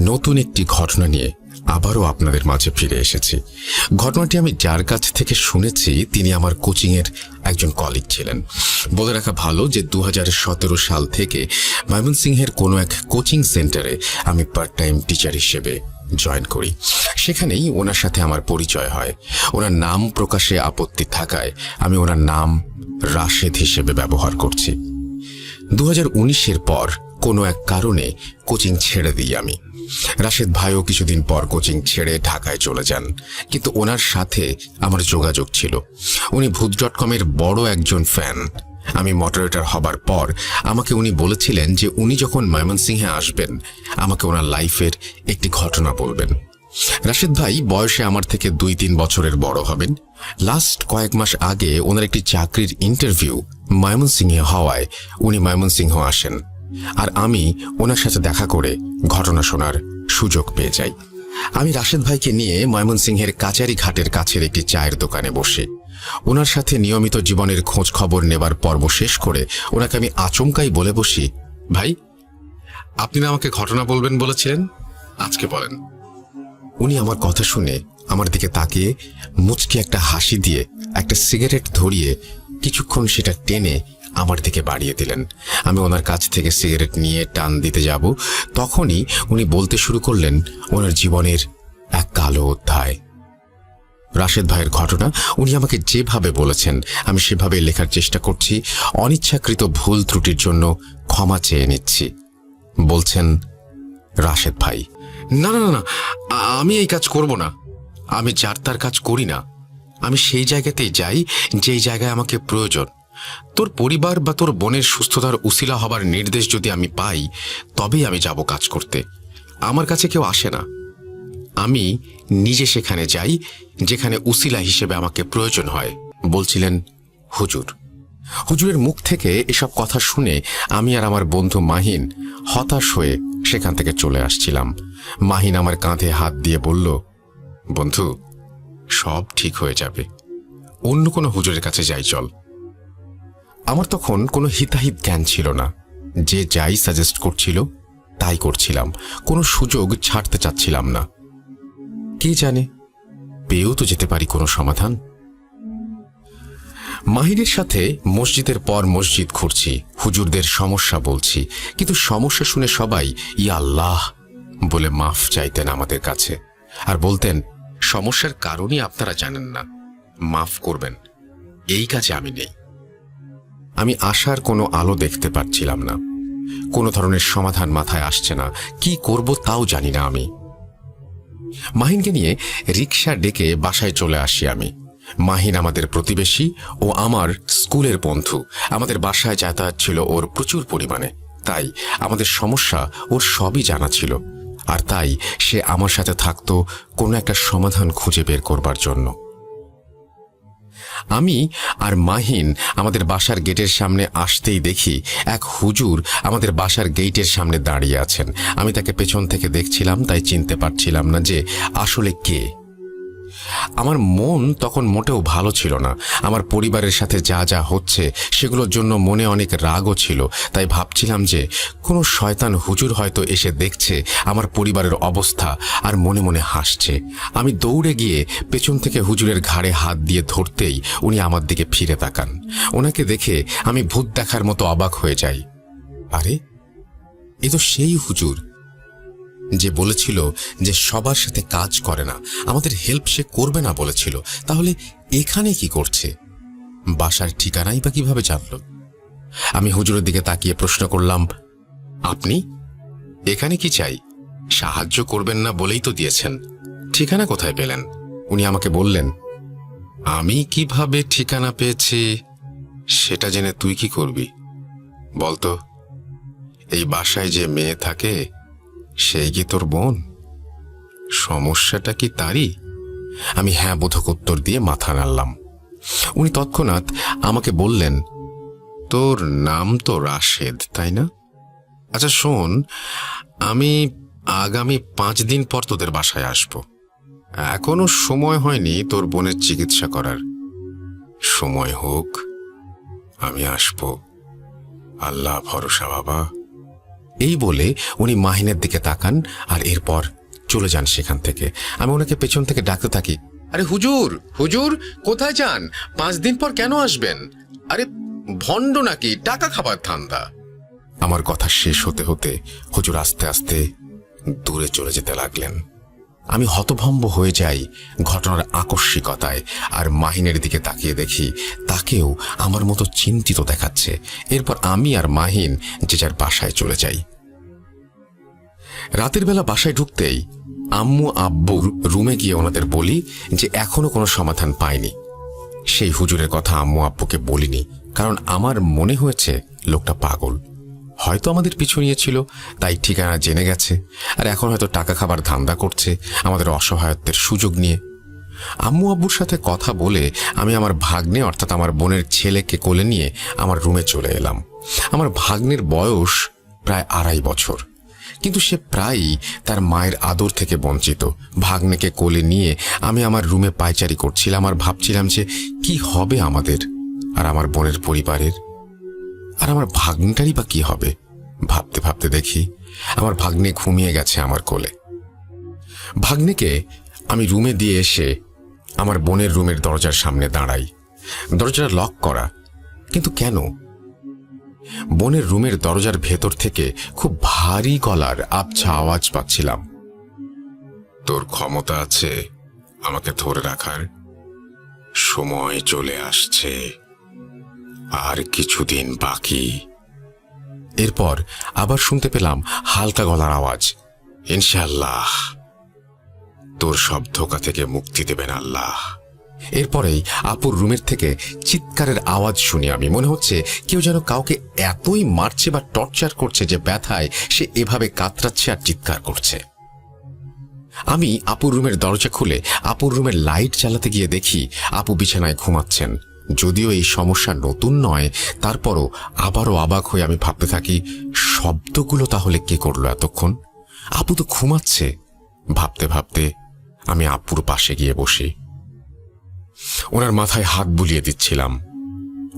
নতুন একটি ঘটনা নিয়ে আবারও আপনাদের মাঝে ফিরে এসেছি। ঘটনাটি আমি যার কাছ থেকে শুনেছি তিনি আমার কোচিংয়ের একজন কলিগ ছিলেন। বলে রাখা ভালো যে 2017 সাল থেকে ময়মনসিংহের কোনো এক কোচিং সেন্টারে আমি পার্ট টাইম টিচার হিসেবে জয়েন করি। সেখানেই ওনার সাথে আমার পরিচয় হয়। ওনার নাম প্রকাশে আপত্তি থাকায় আমি ওনার নাম রাশেদ হিসেবে ব্যবহার করছি। 2019-এর পর কোনো এক কারণে কোচিং ছেড়ে দিই আমি। রাশেদ ভাইও কিছুদিন পর কোচিং ছেড়ে ঢাকায় চলে যান, কিন্তু ওনার সাথে আমার যোগাযোগ ছিল। উনি ভূত.com-এর বড় একজন ফ্যান। আমি মডারেটর হবার পর আমাকে উনি বলেছিলেন যে উনি যখন ময়মনসিংহে আসবেন আমাকে ওনার লাইফের একটি ঘটনা বলবেন। রাশেদ ভাই বয়সে আমার থেকে 2-3 বছরের বড় হবেন। লাস্ট কয়েক মাস আগে ওনার একটি চাকরির ইন্টারভিউ ময়মনসিংহে হওয়ায় উনি ময়মনসিংহ আসেন, আর আমি ওনার সাথে দেখা করে ঘটনা শোনার সুযোগ পেয়ে যাই। আমি রাশেদ ভাইকে নিয়ে ময়মনসিংহের কাচারি ঘাটের কাছের একটি চায়ের দোকানে বসি। ওনার সাথে নিয়মিত জীবনের খোঁজ খবর নেবার পর্ব শেষ করে ওনাকে আমি আচমকাই বলে বসি, ভাই আপনি না আমাকে ঘটনা বলবেন বলেছিলেন, আজকে বলেন। উনি আমার কথা শুনে আমার দিকে তাকিয়ে মুচকি একটা হাসি দিয়ে একটা সিগারেট ধরিয়ে কিছুক্ষণ সেটা টেনে আমার দিকে বাড়িয়ে দিলেন। আমি ওনার কাছ থেকে সিগারেট নিয়ে টান দিতে যাব, তখনই উনি বলতে শুরু করলেন ওনার জীবনের এক কালো অধ্যায়। রাশেদ ভাইয়ের ঘটনা উনি আমাকে যেভাবে বলেছেন আমি সেভাবে লেখার চেষ্টা করছি। অনিচ্ছাকৃত ভুল ত্রুটির জন্য ক্ষমা চেয়ে নিচ্ছি। বলছেন রাশেদ ভাই, না না না, আমি এই কাজ করব না। আমি যার তার কাজ করি না। আমি সেই জায়গাতেই যাই যেই জায়গায় আমাকে প্রয়োজন। তোর পরিবার বা তোর বোনের সুস্থতার উসিলা হবার নির্দেশ যদি আমি পাই তবেই আমি যাব কাজ করতে। আমার কাছে কেউ আসে না। আমি নিজে সেখানে যাই যেখানে উসিলা হিসেবে আমাকে প্রয়োজন হয়। বলছিলেন হুজুর। হুজুরের মুখ থেকে এসব কথা শুনে আমি আর আমার বন্ধু মাহিন হতাশ হয়ে সেখান থেকে চলে আসছিলাম। মাহিন আমার কাঁধে হাত দিয়ে বলল, বন্ধু, সব ঠিক হয়ে যাবে, অন্য কোনো হুজুরের কাছে যাই চল। আমার তখন কোনো হিতাহিত জ্ঞান ছিল না। যে যাই সাজেস্ট করছিল তাই করছিলাম, কোনো সুযোগ ছাড়তে চাচ্ছিলাম না। কে জানে, পেয়েও তো যেতে পারি কোনো সমাধান। মাহিরের সাথে মসজিদের পর মসজিদ ঘুরছি, হুজুরদের সমস্যা বলছি, কিন্তু সমস্যা শুনে সবাই ইয়া আল্লাহ বলে মাফ চাইতেন আমাদের কাছে, আর বলতেন সমস্যার কারণই আপনারা জানেন না, মাফ করবেন, এই কাজে আমি নেই। আমি আশার কোনো আলো দেখতে পাচ্ছিলাম না, কোনো ধরনের সমাধান মাথায় আসছে না, কি করব তাও জানি না আমি। মাহিনকে নিয়ে রিকশা ডেকে বাসায় চলে আসি আমি। মাহিন আমাদের প্রতিবেশী ও আমার স্কুলের বন্ধু। আমাদের বাসায় যাতায়াত ছিল ওর প্রচুর পরিমাণে, তাই আমাদের সমস্যা ওর সবই জানা ছিল, আর তাই সে আমার সাথে থাকতো কোনো একটা সমাধান খুঁজে বের করবার জন্য। আমি আর মাহিন আমাদের বাসার গেটের সামনে আসতেই দেখি এক হুজুর আমাদের বাসার গেটের সামনে দাঁড়িয়ে আছেন। আমি তাকে পেছন থেকে দেখছিলাম, তাই চিনতে পারছিলাম না যে আসলে কে। আমার মন তখন মোটেও ভালো ছিল না। আমার পরিবারের সাথে যা যা হচ্ছে সেগুলোর জন্য মনে অনেক রাগও ছিল, তাই ভাবছিলাম যে কোনো শয়তান হুজুর হয়তো এসে দেখছে আমার পরিবারের অবস্থা আর মনে মনে হাসছে। আমি দৌড়ে গিয়ে পেছন থেকে হুজুরের ঘাড়ে হাত দিয়ে ধরতেই উনি আমার দিকে ফিরে তাকান। ওনাকে দেখে আমি ভূত দেখার মতো অবাক হয়ে যাই। আরে, এ তো সেই হুজুর যে বলেছিল যে সবার সাথে কাজ করে না, আমাদের হেল্প সে করবে না বলেছিল, তাহলে এখানে কি করছে? বাসার ঠিকানাই বা কিভাবে জানল? আমি হুজুরের দিকে তাকিয়ে প্রশ্ন করলাম, আপনি এখানে কি চাই? সাহায্য করবেন না বলেই তো দিয়েছেন, ঠিকানা কোথায় পেলেন? উনি আমাকে বললেন, আমি কিভাবে ঠিকানা পেয়েছি সেটা জেনে তুই কি করবি? বলতো, এই বাসায় যে মেয়ে থাকে সেই কি তোর বোন? সমস্যাটা কি তারই? আমি হ্যাঁ বোধক উত্তর দিয়ে মাথা নাড়লাম। উনি তৎক্ষণাৎ আমাকে বললেন, তোর নাম তো রাশেদ, তাই না? আচ্ছা শোন, আমি আগামী 5 দিন পর তোদের বাসায় আসব। এখনো সময় হয়নি তোর বোনের চিকিৎসা করার। সময় হোক, আমি আসব, আল্লাহ ভরসা বাবা। এই বলে উনি মাহিনের দিকে তাকান আর এরপর চলে যান সেখান থেকে। আমি ওনাকে পেছন থেকে ডাকতে থাকি, আরে হুজুর, হুজুর কোথায় যান? 5 দিন পর কেন আসবেন? আরে ভণ্ড নাকি, টাকা খাবার ধান্দা? আমার কথা শেষ হতে হতে হুজুর আস্তে আস্তে দূরে চলে যেতে লাগলেন। আমি হতভম্ব হয়ে যাই ঘটনার আকস্মিকতায়, আর মাহিনের দিকে তাকিয়ে দেখি তাকেও আমার মতো চিন্তিত দেখাচ্ছে। এরপর আমি আর মাহিন যে যার বাসায় চলে যাই। রাতের বেলা বাসায় ঢুকতেই আম্মু আব্বুর রুমে গিয়ে ওনাদের বলি যে এখনো কোনো সমাধান পাইনি। সেই হুজুরের কথা আম্মু আব্বুকে বলিনি, কারণ আমার মনে হয়েছে লোকটা পাগল, হয়তো আমাদের পিছু নিয়েছিল, তাই ঠিকানা জেনে গেছে, আর এখন হয়তো টাকা খাবার ধান্দা করছে আমাদের অসহায়ত্বের সুযোগ নিয়ে। আম্মু আব্বুর সাথে কথা বলে আমি আমার ভাগ্নে অর্থাৎ আমার বোনের ছেলেকে কোলে নিয়ে আমার রুমে চলে এলাম। আমার ভাগ্নের বয়স প্রায় 2.5 বছর, কিন্তু সে প্রায়ই তার মায়ের আদর থেকে বঞ্চিত। ভাগ্নেকে কোলে নিয়ে আমি আমার রুমে পায়চারি করছিলাম আর ভাবছিলাম যে কি হবে আমাদের আর আমার বোনের পরিবারের, আর আমার ভাগ্নটারই বা কি হবে। ভাবতে ভাবতে দেখি আমার ভাগ্নে ঘুমিয়ে গেছে আমার কোলে। ভাগ্নেকে আমি রুমে দিয়ে এসে আমার বোনের রুমের দরজার সামনে দাঁড়াই। দরজাটা লক করা, কিন্তু কেন? বোনের রুমের দরজার ভেতর থেকে খুব ভারী গলার আবছা আওয়াজ পাচ্ছিলাম, তোর ক্ষমতা আছে আমাকে ধরে রাখার? সময় চলে আসছে, আর কিছুদিন বাকি। এরপর আবার শুনতে পেলাম হালকা গলার আওয়াজ, ইনশাআল্লাহ তোর সব ধোঁকা থেকে মুক্তি দেবেন আল্লাহ। এরপরেই আপুর রুমের থেকে চিৎকারের আওয়াজ শুনি আমি। মনে হচ্ছে কেউ যেন কাউকে এতই মারছে বা টর্চার করছে যে ব্যথায় সে এভাবে কাতরাচ্ছে আর চিৎকার করছে। আমি আপুর রুমের দরজা খুলে আপুর রুমের লাইট চালাতে গিয়ে দেখি আপু বিছানায় ঘুমাচ্ছেন। যদিও এই সমস্যা নতুন নয়, তারপরও আবারও অবাক হয়ে আমি ভাবতে থাকি, শব্দগুলো তাহলে কে করলো এতক্ষণ? আপু তো ঘুমাচ্ছে। ভাবতে ভাবতে আমি আপুর পাশে গিয়ে বসি। ওনার মাথায় হাত বুলিয়ে দিচ্ছিলাম,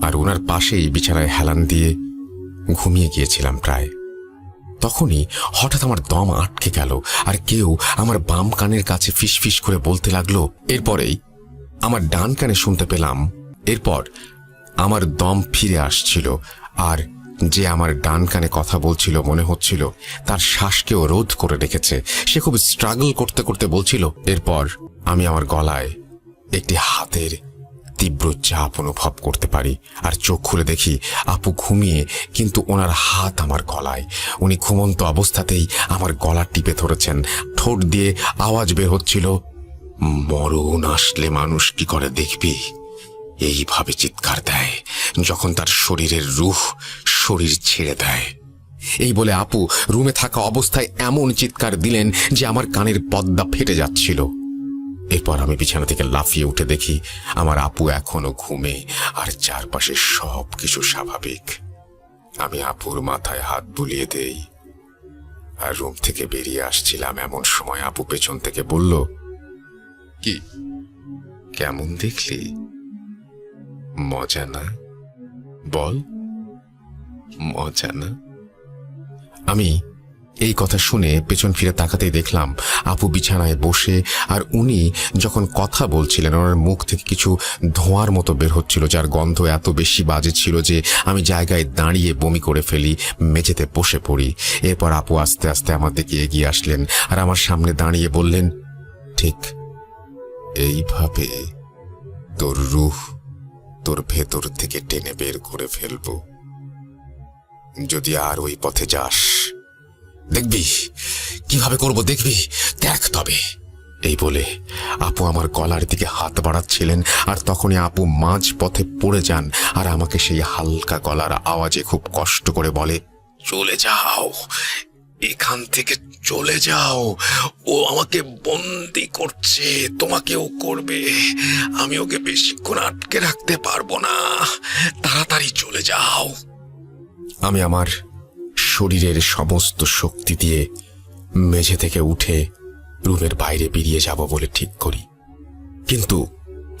আর ওনার পাশেই বিছানায় হেলান দিয়ে ঘুমিয়ে গিয়েছিলাম প্রায়। তখনই হঠাৎ আমার দম আটকে গেল, আর কেউ আমার বাম কানের কাছে ফিসফিস করে বলতে লাগলো। এরপরেই আমার ডান কানে শুনতে পেলাম। এরপর আমার দম ফিরে আসছিল, আর যে আমার ডান কানে কথা বলছিল মনে হচ্ছিল তার শ্বাসকেও রোধ করে রেখেছে। সে খুব স্ট্রাগল করতে করতে বলছিল। এরপর আমি আমার গলায় একটি হাতের তীব্র চাপ অনুভব করতে পারি, আর চোখ খুলে দেখি আপু ঘুমিয়ে, কিন্তু ওনার হাত আমার গলায়। উনি ঘুমন্ত অবস্থাতেই আমার গলা টিপে ধরেছেন। ঠোঁট দিয়ে আওয়াজ বের হচ্ছিল, মরণ আসলে মানুষ কি করে দেখবি, এইভাবে চিৎকার দেয় যখন তার শরীরের রূহ শরীর ছেড়ে দেয়। এই বলে আপু রুমে থাকা অবস্থায় এমন চিৎকার দিলেন যে আমার কানের পর্দা ফেটে যাচ্ছিল। এরপর আমি বিছানা থেকে লাফিয়ে উঠে দেখি আমার আপু এখনো ঘুমে, আর চারপাশে সবকিছু স্বাভাবিক। আমি আপুর মাথায় হাত বুলিয়ে দেই আর রুম থেকে বেরিয়ে আসছিলাম। এমন সময় আপু পেছন থেকে বলল, কি কেমন দেখলি? মজা না? বল, মজা না? আমি এই কথা শুনে পেছন ফিরে তাকাতেই দেখলাম আপু বিছানায় বসে, আর উনি যখন কথা বলছিলেন ওনার মুখ থেকে কিছু ধোঁয়ার মতো বের হচ্ছিল, যার গন্ধ এত বেশি বাজে ছিল যে আমি জায়গায় দাঁড়িয়ে বমি করে ফেলি, মেঝেতে বসে পড়ি। এরপর আপু আস্তে আস্তে আমার দিকে এগিয়ে আসলেন আর আমার সামনে দাঁড়িয়ে বললেন, ঠিক এইভাবে তোর রূহ তোর ভেতর থেকে টেনে বের করে ফেলবো। যদি আর ওই পথে যাস, দেখবি কিভাবে করব, দেখবি, দেখ তবে। এই বলে আপু আমার গলার দিকে হাত বাড়াচ্ছিলেন, আর তখনই আপু মাঝ পথে পড়ে যান, আর আমাকে সেই হালকা গলার আওয়াজে খুব কষ্ট করে বলে, চলে যাও, এখান থেকে চলে যাও, ও আমাকে বন্দি করছে, তোমাকেও করবে, আমি ওকে বেশিক্ষণ আটকে রাখতে পারবো না, তাড়াতাড়ি চলে যাও। আমি আমার শরীরের সমস্ত শক্তি দিয়ে মেঝে থেকে উঠে রুমের বাইরে বেরিয়ে যাব বলে ঠিক করি, কিন্তু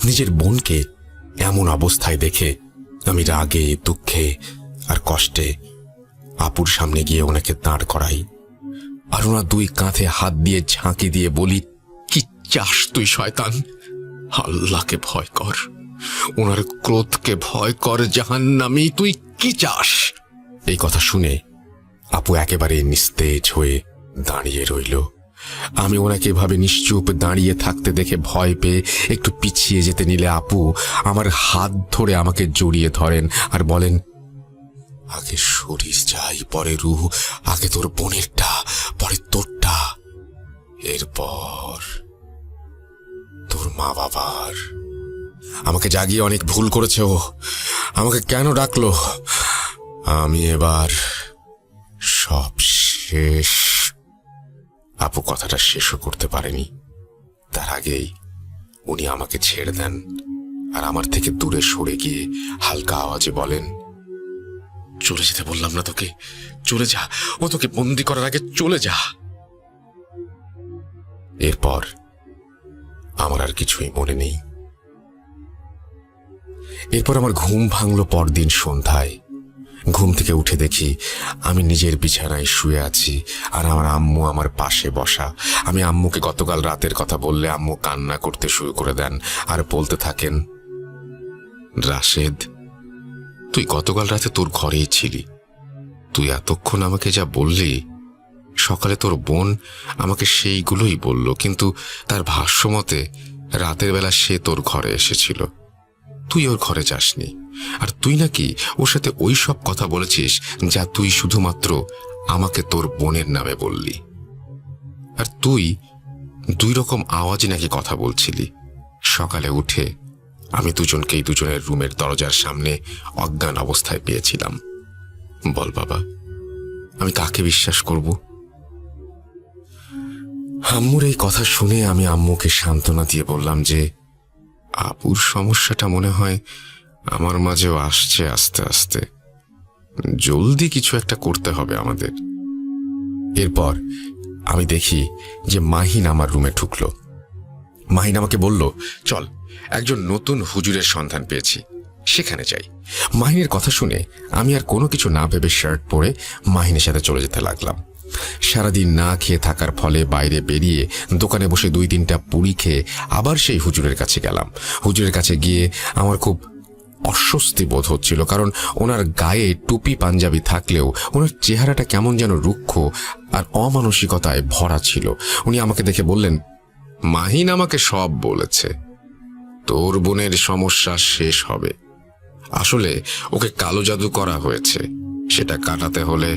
নিজের বোনকে এমন অবস্থায় দেখে আমি রাগে, দুঃখে আর কষ্টে আপুর সামনে গিয়ে ওনাকে দাঁড় করাই, আর ওনার দুই কাঁধে হাত দিয়ে ঝাঁকি দিয়ে বলি, কি চাস তুই শয়তান? আল্লাহকে ভয় কর, ওনার ক্রোধকে ভয় কর, জাহান্নামী, তুই কি চাস? এই কথা শুনে আপু একেবারে নিস্তেজ হয়ে দাঁড়িয়ে রইল। আমি ওনাকে এভাবে নিশ্চুপ দাঁড়িয়ে থাকতে দেখে ভয় পেয়ে একটু পিছিয়ে যেতে নিলে আপু আমার হাত ধরে আমাকে জড়িয়ে ধরেন আর বলেন, আগে শরীর চাই, পরে রূহ, আগে তোর বোনেরটা, পরে তোরটা, এরপর তোর মা বাবার। আমাকে জাগিয়ে অনেক ভুল করেছে ও, আমাকে কেন ডাকলো? আমি এবার সব শেষ। আপু কথাটা শেষও করতে পারেনি, তার আগেই উনি আমাকে ছেড়ে দেন আর আমার থেকে দূরে সরে গিয়ে হালকা আওয়াজে বলেন, চলে যেতে বললাম না তোকে? চলে যা, ও তোকে বন্দি করার আগে চলে যা। এরপর আমার আর কিছুই মনে নেই। এরপর আমার ঘুম ভাঙল পরদিন সন্ধ্যায়। ঘুম থেকে উঠে দেখি আমি নিজের বিছানায় শুয়ে আছি, আর আমার আম্মু আমার পাশে বসা। আমি আম্মুকে গতকাল রাতের কথা বললে আম্মু কান্না করতে শুরু করে দেন আর বলতে থাকেন, রাশেদ, তুই গতকাল রাতে তোর ঘরেই ছিলি, তুই এতক্ষণ আমাকে যা বললি, সকালে তোর বোন আমাকে সেইগুলোই বলল, কিন্তু তার ভাষ্য মতে রাতের বেলা সে তোর ঘরে এসেছিল, তুই ওর ঘরে যাসনি, আর তুই নাকি ওর সাথে ওই সব কথা বলেছিস যা তুই শুধুমাত্র আমাকে তোর বোনের নামে বললি। আর তুই দুই রকম আওয়াজে নাকি কথা বলছিলি। সকালে উঠে আমি দুজনকেই দুজনের রুমের দরজার সামনে অজ্ঞান অবস্থায় পেয়েছিলাম। বল বাবা, আমি কাকে বিশ্বাস করব? আম্মুর এই কথা শুনে আমি আম্মুকে সান্ত্বনা দিয়ে বললাম যে আপুর সমস্যাটা মনে হয় আমার মাঝেও আসছে আস্তে আস্তে, জলদি কিছু একটা করতে হবে আমাদের। এরপর আমি দেখি যে মাহিন আমার রুমে ঢুকলো। মাহিন আমাকে বলল, চল, একজন নতুন হুজুরের সন্ধান পেয়েছি, সেখানে যাই। মাহিনের কথা শুনে আমি আর কোনো কিছু না ভেবে শার্ট পরে মাহিনের সাথে চলে যেতে লাগলাম। সারাদিন না খেয়ে থাকার ফলে বাইরে বেরিয়ে দোকানে বসে 2-3টা পুরি খেয়ে আবার সেই হুজুরের কাছে গেলাম। হুজুরের কাছে গিয়ে আমার খুব অস্বস্তি বোধ হচ্ছিল, কারণ ওনার গায়ে টুপি পাঞ্জাবি থাকলেও ওনার চেহারাটা কেমন যেন রুক্ষ আর অমানসিকতায় ভরা ছিল। উনি আমাকে দেখে বললেন, মাহিন আমাকে সব বলেছে, তোর বোনের সমস্যা শেষ হবে। আসলে ওকে কালো জাদু করা হয়েছে, সেটা কাটাতে হলে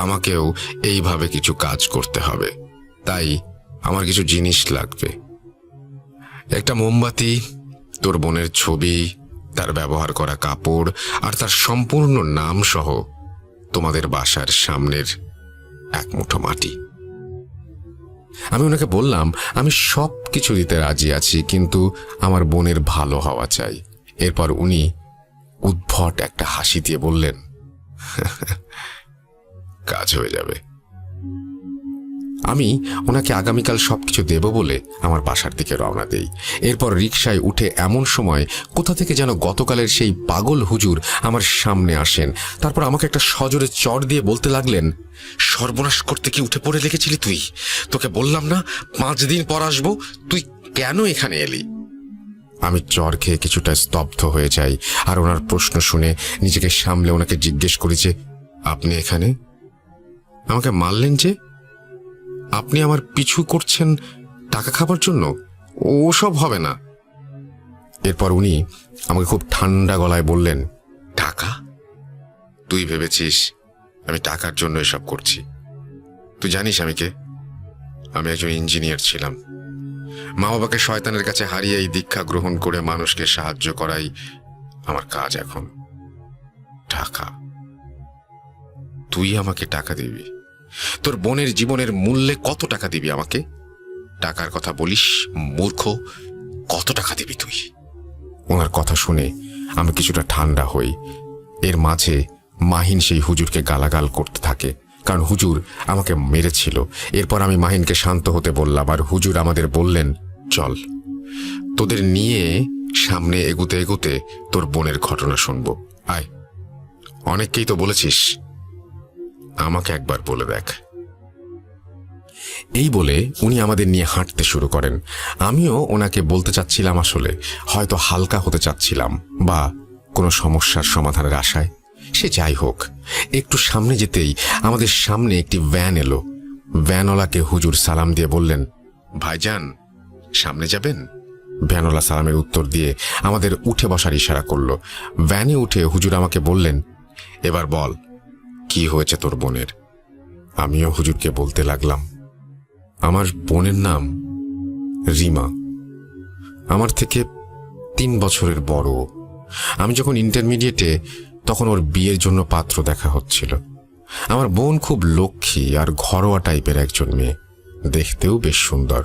আমাকেও এইভাবে কিছু কাজ করতে হবে। তাই আমার কিছু জিনিস লাগবে, একটা মোমবাতি, তোর বোনের ছবি, তার ব্যবহার করা কাপড় আর তার সম্পূর্ণ নাম সহ তোমাদের বাসার সামনের এক মুঠো মাটি। আমি ওনাকে বললাম আমি সব কিছু দিতে রাজি আছি, কিন্তু আমার বোনের ভালো হওয়া চাই। এরপর উনি উদ্ভট একটা হাসি দিয়ে বললেন, কাজ হয়ে যাবে। আমি ওনাকে আগামীকাল সবকিছু দেব বলে আমার বাসার দিকে রওনা দেই। এরপর রিকশায় উঠে এমন সময় কোথা থেকে যেন গতকালের সেই পাগল হুজুর আমার সামনে আসেন। তারপর আমাকে একটা সজোরে চড় দিয়ে বলতে লাগলেন, সর্বনাশ করতে কি উঠে পড়ে লেগেছিলি তুই? তোকে বললাম না 5 দিন পর আসবো, তুই কেন এখানে এলি? আমি চড় খেয়ে কিছুটা স্তব্ধ হয়ে যাই আর ওনার প্রশ্ন শুনে নিজেকে সামলে ওনাকে জিজ্ঞেস করি যে, আপনি এখানে আমাকে মারলেন যে? আপনি আমার পিছু করছেন টাকা খাবার জন্য? ওসব হবে না। এরপর উনি আমাকে খুব ঠান্ডা গলায় বললেন, টাকা? তুই ভেবেছিস আমি টাকার জন্য এসব করছি? তুই জানিস আমি কে? আমি একজন ইঞ্জিনিয়ার ছিলাম। মা বাবাকে শয়তানের কাছে হারিয়ে এই দীক্ষা গ্রহণ করে মানুষকে সাহায্য করাই আমার কাজ এখন। টাকা? তুই আমাকে টাকা দিবি? তোর বোনের জীবনের মূল্যে কত টাকা দিবি আমাকে? টাকার কথা বলিস মূর্খ, কত টাকা দিবি তুই? ওনার কথা শুনে আমি কিছুটা ঠান্ডা হই। এর মাঝে মাহিন সেই হুজুরকে গালাগাল করতে থাকে, কারণ হুজুর আমাকে মেরেছিল। এরপর আমি মাহিনকে শান্ত হতে বললাম আর হুজুর আমাদের বললেন, চল, তোদের নিয়ে সামনে এগুতে এগুতে তোর বোনের ঘটনা শুনবো। আয়, অনেককেই তো বলেছিস, আমাকে একবার বলে দেখ। এই বলে উনি আমাদের নিয়ে হাঁটতে শুরু করেন। আমিও ওনাকে বলতে চাচ্ছিলাম, আসলে হয়তো হালকা হতে চাচ্ছিলাম বা কোনো সমস্যার সমাধানের আশায়। সে যাই হোক, একটু সামনে যেতেই আমাদের সামনে একটি ভ্যান এলো। ভ্যানওয়ালাকে হুজুর সালাম দিয়ে বললেন, ভাইজান সামনে যাবেন? ভ্যানওয়ালা সালামের উত্তর দিয়ে আমাদের উঠে বসার ইশারা করলো। ভ্যানে উঠে হুজুর আমাকে বললেন, এবার বল, কি হয়েছে তোর বোনের? আমিও হুজুরকে বলতে লাগলাম, আমার বোনের নাম রিমা, আমার থেকে 3 বছরের বড়। আমি যখন ইন্টারমিডিয়েটে তখন ওর বিয়ের জন্য পাত্র দেখা হচ্ছিল। আমার বোন খুব লক্ষ্মী আর ঘরোয়া টাইপের একজন মেয়ে, দেখতেও বেশ সুন্দর,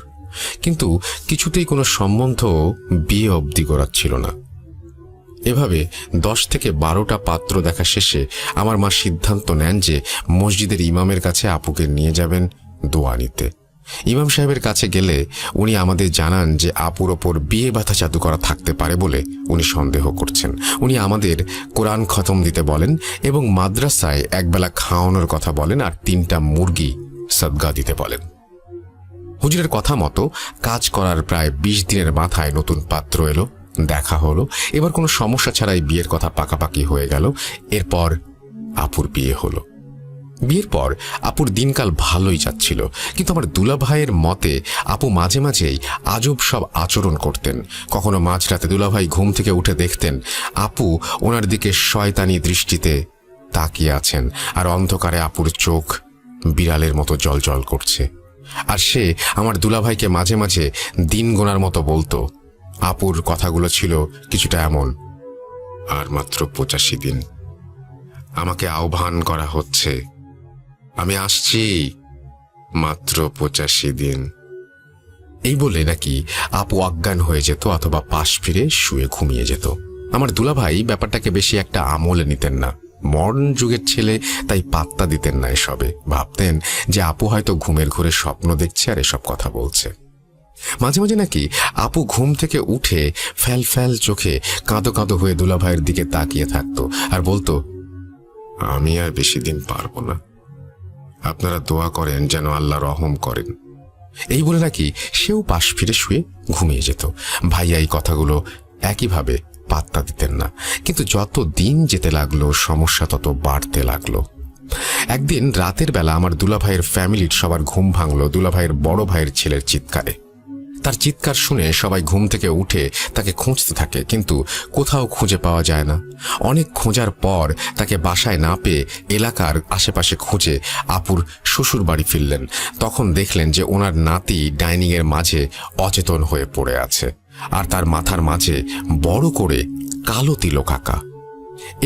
কিন্তু কিছুতেই কোনো সম্বন্ধ বিয়ে অবধি গড়াচ্ছিল না। এভাবে 10 থেকে 12টা পাত্র দেখা শেষে আমার মা সিদ্ধান্ত নেন যে মসজিদের ইমামের কাছে আপুকে নিয়ে যাবেন দোয়া নিতে। ইমাম সাহেবের কাছে গেলে উনি আমাদের জানান যে আপুর ওপর বিয়ে বাধা জাদু করা থাকতে পারে বলে উনি সন্দেহ করছেন। উনি আমাদের কোরআন খতম দিতে বলেন এবং মাদ্রাসায় একবেলা খাওয়ানোর কথা বলেন আর 3টা মুরগি সদগা দিতে বলেন। হুজুরের কথা মতো কাজ করার প্রায় 20 দিনের মাথায় নতুন পাত্র এলো, দেখা হলো। এবার কোনো সমস্যা ছাড়াই বিয়ের কথা পাকাপাকি হয়ে গেল। এরপর আপুর বিয়ে হলো। বিয়ের পর আপুর দিনকাল ভালোই যাচ্ছিল, কিন্তু আমার দুলাভাইয়ের মতে আপু মাঝে মাঝেই আজব সব আচরণ করতেন। কখনো মাঝরাতে দুলাভাই ঘুম থেকে উঠে দেখতেন আপু ওনার দিকে শয়তানি দৃষ্টিতে তাকিয়ে আছেন আর অন্ধকারে আপুর চোখ বিড়ালের মতো জ্বলজ্বল করছে। আর সে আমার দুলাভাইকে মাঝে মাঝে দিন গোনার মতো বলতো। আপুর কথাগুলো ছিল কিছুটা এমন, আর মাত্র 85 দিন, আমাকে আহ্বান করা হচ্ছে, আমি আসছি, মাত্র 85 দিন। এই বলে নাকি আপু অজ্ঞান হয়ে যেত অথবা পাশ ফিরে শুয়ে ঘুমিয়ে যেত। আমার দুলাভাই ব্যাপারটাকে বেশি একটা আমলে নিতেন না। মডার্ন যুগের ছেলে, তাই পাত্তা দিতেন না এসবে। ভাবতেন যে আপু হয়তো ঘুমের ঘোরে স্বপ্ন দেখছে আর এসব কথা বলছে। মাঝে মাঝে নাকি আপু ঘুম থেকে উঠে ফ্যাল ফ্যাল চোখে কাঁদো কাঁদো হয়ে দুলাভাইয়ের দিকে তাকিয়ে থাকতো আর বলতো, আমি আর বেশি দিন পারবো না, আপনারা দোয়া করেন যেন আল্লাহ রহম করেন। এই বলে নাকি সেও পাশ ফিরে শুয়ে ঘুমিয়ে যেত। ভাইয়া এই কথাগুলো একইভাবে পাত্তা দিতেন না। কিন্তু যত দিন যেতে লাগলো সমস্যা তত বাড়তে লাগলো। একদিন রাতের বেলা আমার দুলাভাইয়ের ফ্যামিলির সবার ঘুম ভাঙলো দুলাভাইয়ের বড় ভাইয়ের ছেলের চিৎকারে। তার চিৎকার শুনে সবাই ঘুম থেকে উঠে তাকে খুঁজতে থাকে, কিন্তু কোথাও খুঁজে পাওয়া যায় না। অনেক খোঁজার পর তাকে বাসায় না পেয়ে এলাকার আশেপাশে খুঁজে আপুর শ্বশুর বাড়ি ফিরলেন। তখন দেখলেন যে ওনার নাতি ডাইনিংয়ের মাঝে অচেতন হয়ে পড়ে আছে, আর তার মাথার মাঝে বড় করে কালো তিলক আঁকা।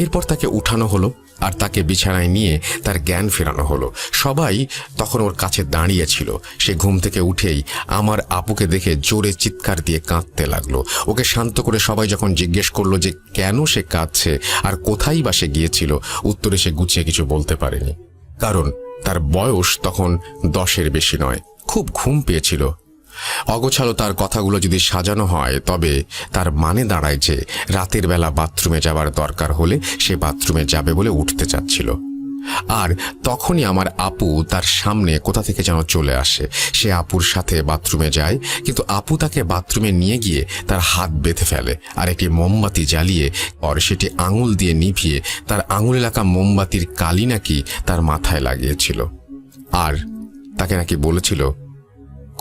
এরপর তাকে উঠানো হলো আর তাকে বিছানায় নিয়ে তার জ্ঞান ফেরানো হলো। সবাই তখন ওর কাছে দাঁড়িয়ে ছিল। সে ঘুম থেকে উঠেই আমার আপুকে দেখে জোরে চিৎকার দিয়ে কাঁদতে লাগলো। ওকে শান্ত করে সবাই যখন জিজ্ঞেস করলো যে কেন সে কাঁদছে আর কোথায় বা সে গিয়েছিল, উত্তরে সে গুছিয়ে কিছু বলতে পারেনি, কারণ তার বয়স তখন 10-এর বেশি নয়। খুব ঘুম পেয়েছিল। অগোছালো তার কথাগুলো যদি সাজানো হয় তবে তার মানে দাঁড়ায় যে রাতের বেলা বাথরুমে যাবার দরকার হলে সে বাথরুমে যাবে বলে উঠতে চাচ্ছিল। আর তখনই আমার আপু তার সামনে কোথা থেকে যেন চলে আসে। সে আপুর সাথে বাথরুমে যায়, কিন্তু আপু তাকে বাথরুমে নিয়ে গিয়ে তার হাত বেঁধে ফেলে আর একটি মোমবাতি জ্বালিয়ে পর সেটি আঙুল দিয়ে নিভিয়ে তার আঙুলে লাগা মোমবাতির কালি নাকি তার মাথায় লাগিয়েছিল। আর তাকে নাকি বলেছিল,